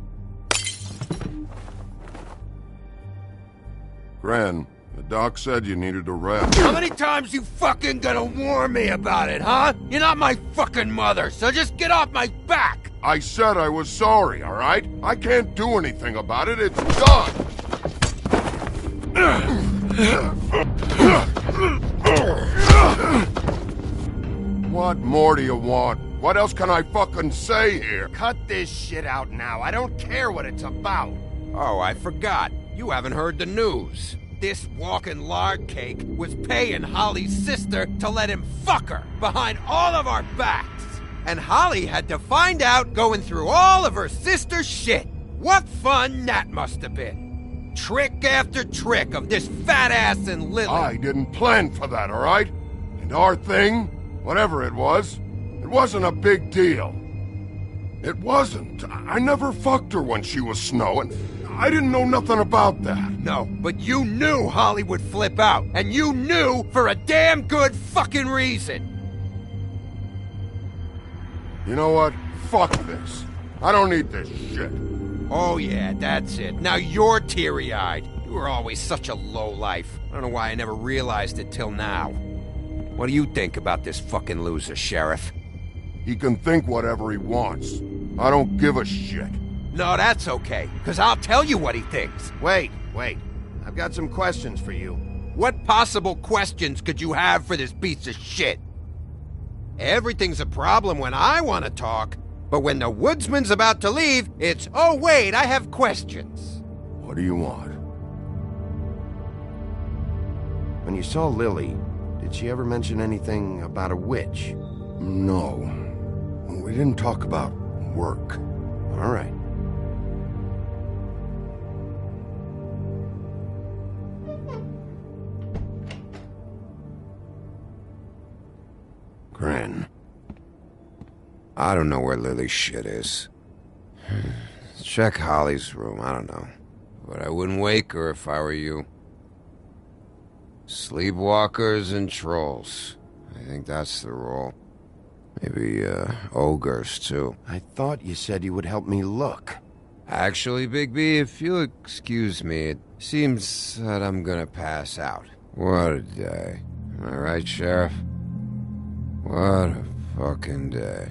Gren, the doc said you needed a rest. How many times you fucking gonna warn me about it, huh? You're not my fucking mother, so just get off my back! I said I was sorry, all right? I can't do anything about it. It's done! What more do you want? What else can I fucking say here? Cut this shit out now. I don't care what it's about. Oh, I forgot. You haven't heard the news. This walking lard cake was paying Holly's sister to let him fuck her behind all of our backs. And Holly had to find out going through all of her sister's shit. What fun that must have been. Trick after trick of this fat ass and Lily. I didn't plan for that, all right? And our thing, whatever it wasn't a big deal. It wasn't. I never fucked her when she was snowing. I didn't know nothing about that. No, but you knew Holly would flip out. And you knew for a damn good fucking reason. You know what? Fuck this. I don't need this shit. Oh yeah, that's it. Now you're teary-eyed. You were always such a lowlife. I don't know why I never realized it till now. What do you think about this fucking loser, Sheriff? He can think whatever he wants. I don't give a shit. No, that's okay, because I'll tell you what he thinks. Wait. I've got some questions for you. What possible questions could you have for this piece of shit? Everything's a problem when I want to talk, but when the woodsman's about to leave, it's, oh wait, I have questions. What do you want? when you saw Lily, did she ever mention anything about a witch? No. We didn't talk about work. All right. Gren. I don't know where Lily's shit is. Check Holly's room, I don't know. But I wouldn't wake her if I were you. Sleepwalkers and trolls. I think that's the rule. Maybe, ogres, too. I thought you said you would help me look. Actually, Big B, if you'll excuse me, it seems that I'm gonna pass out. What a day. Am I right, Sheriff? What a fucking day.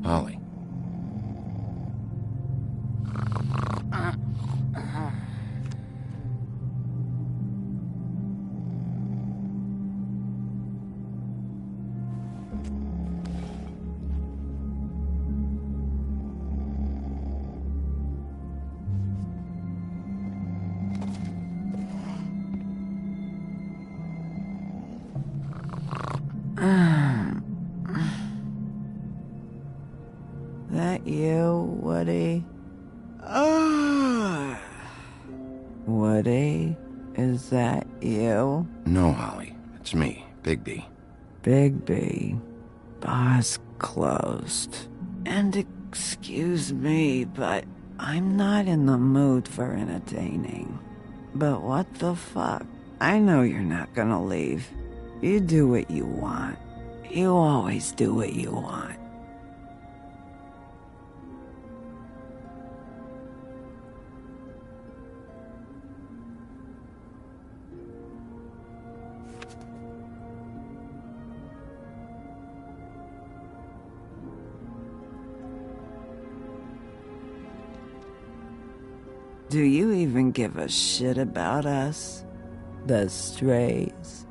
Holly. That you, Woody? Woody? Is that you? No, Holly. It's me, Bigby. Bigby. Bar's closed. And excuse me, but I'm not in the mood for entertaining. But what the fuck? I know you're not gonna leave. You do what you want. You always do what you want. Do you even give a shit about us? The strays?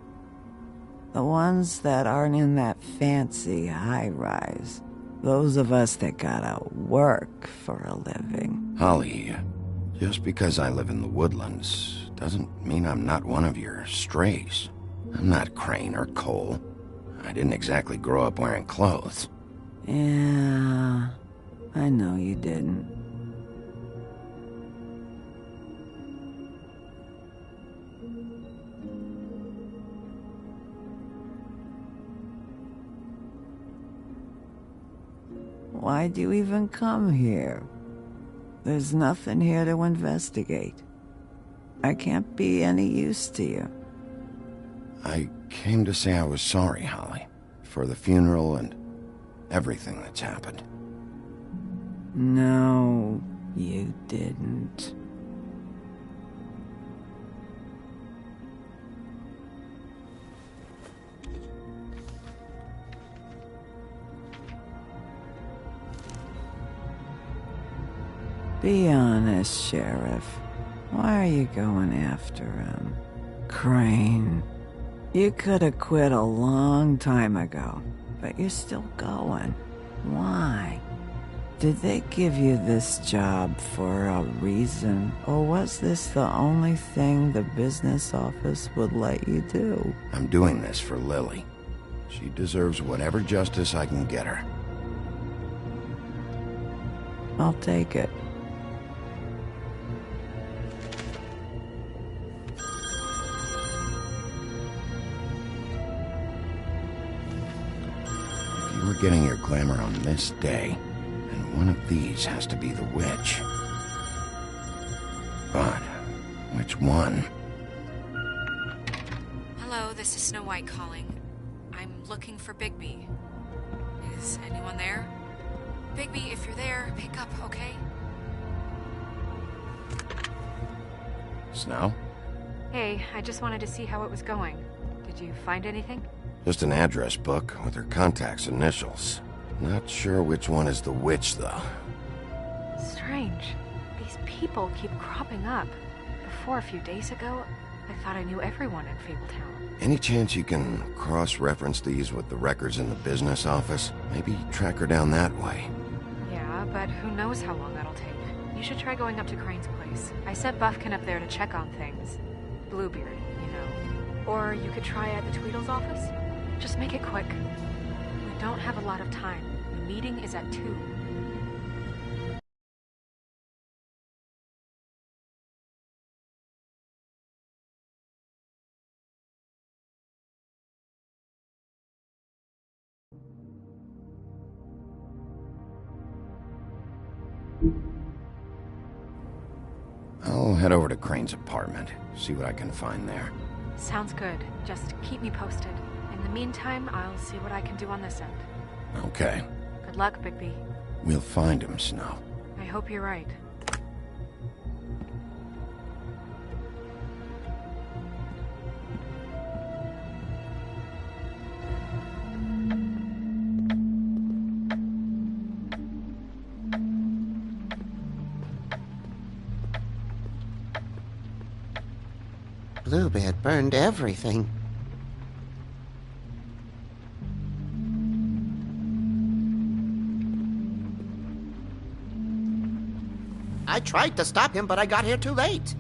The ones that aren't in that fancy high-rise. Those of us that gotta work for a living. Holly, just because I live in the woodlands doesn't mean I'm not one of your strays. I'm not Crane or Cole. I didn't exactly grow up wearing clothes. Yeah, I know you didn't. Why'd you even come here? There's nothing here to investigate. I can't be any use to you. I came to say I was sorry, Holly, for the funeral and everything that's happened. No, you didn't. Be honest, Sheriff. Why are you going after him? Crane. You could have quit a long time ago, but you're still going. Why? Did they give you this job for a reason, or was this the only thing the business office would let you do? I'm doing this for Lily. She deserves whatever justice I can get her. I'll take it. We're getting your glamour on this day, and one of these has to be the witch. But which one? Hello, this this is Snow White calling. I'm looking for Bigby. Is anyone there? Bigby, if you're there, pick up, okay? Snow? Hey, I just wanted to see how it was going. Did you find anything? Just an address book with her contact's initials. Not sure which one is the witch, though. Strange. These people keep cropping up. Before, a few days ago, I thought I knew everyone in Fabletown. Any chance you can cross-reference these with the records in the business office? Maybe track her down that way. Yeah, but who knows how long that'll take. You should try going up to Crane's place. I sent Buffkin up there to check on things. Bluebeard, you know. Or you could try at the Tweedle's office. Just make it quick. We don't have a lot of time. The meeting is at 2. I'll head over to Crane's apartment, see what I can find there. Sounds good. Just keep me posted. In the meantime, I'll see what I can do on this end. Okay. Good luck, Bigby. We'll find him, Snow. I hope you're right. Bluebeard burned everything. I tried to stop him, but I got here too late.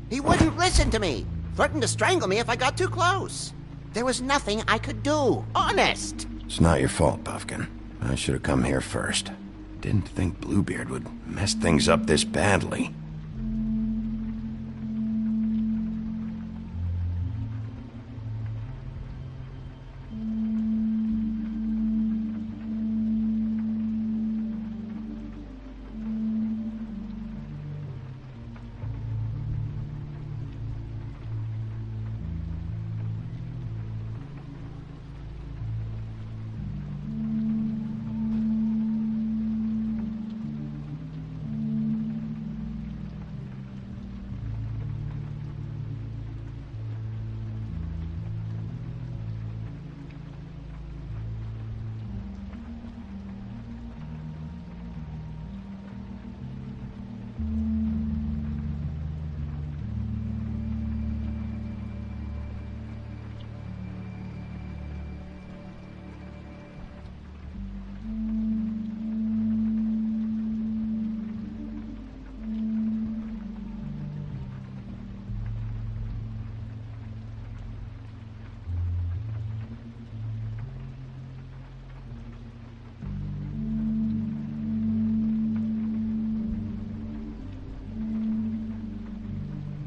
He wouldn't listen to me, threatened to strangle me if I got too close. There was nothing I could do, honest. It's not your fault, Buffkin. I should have come here first. Didn't think Bluebeard would mess things up this badly.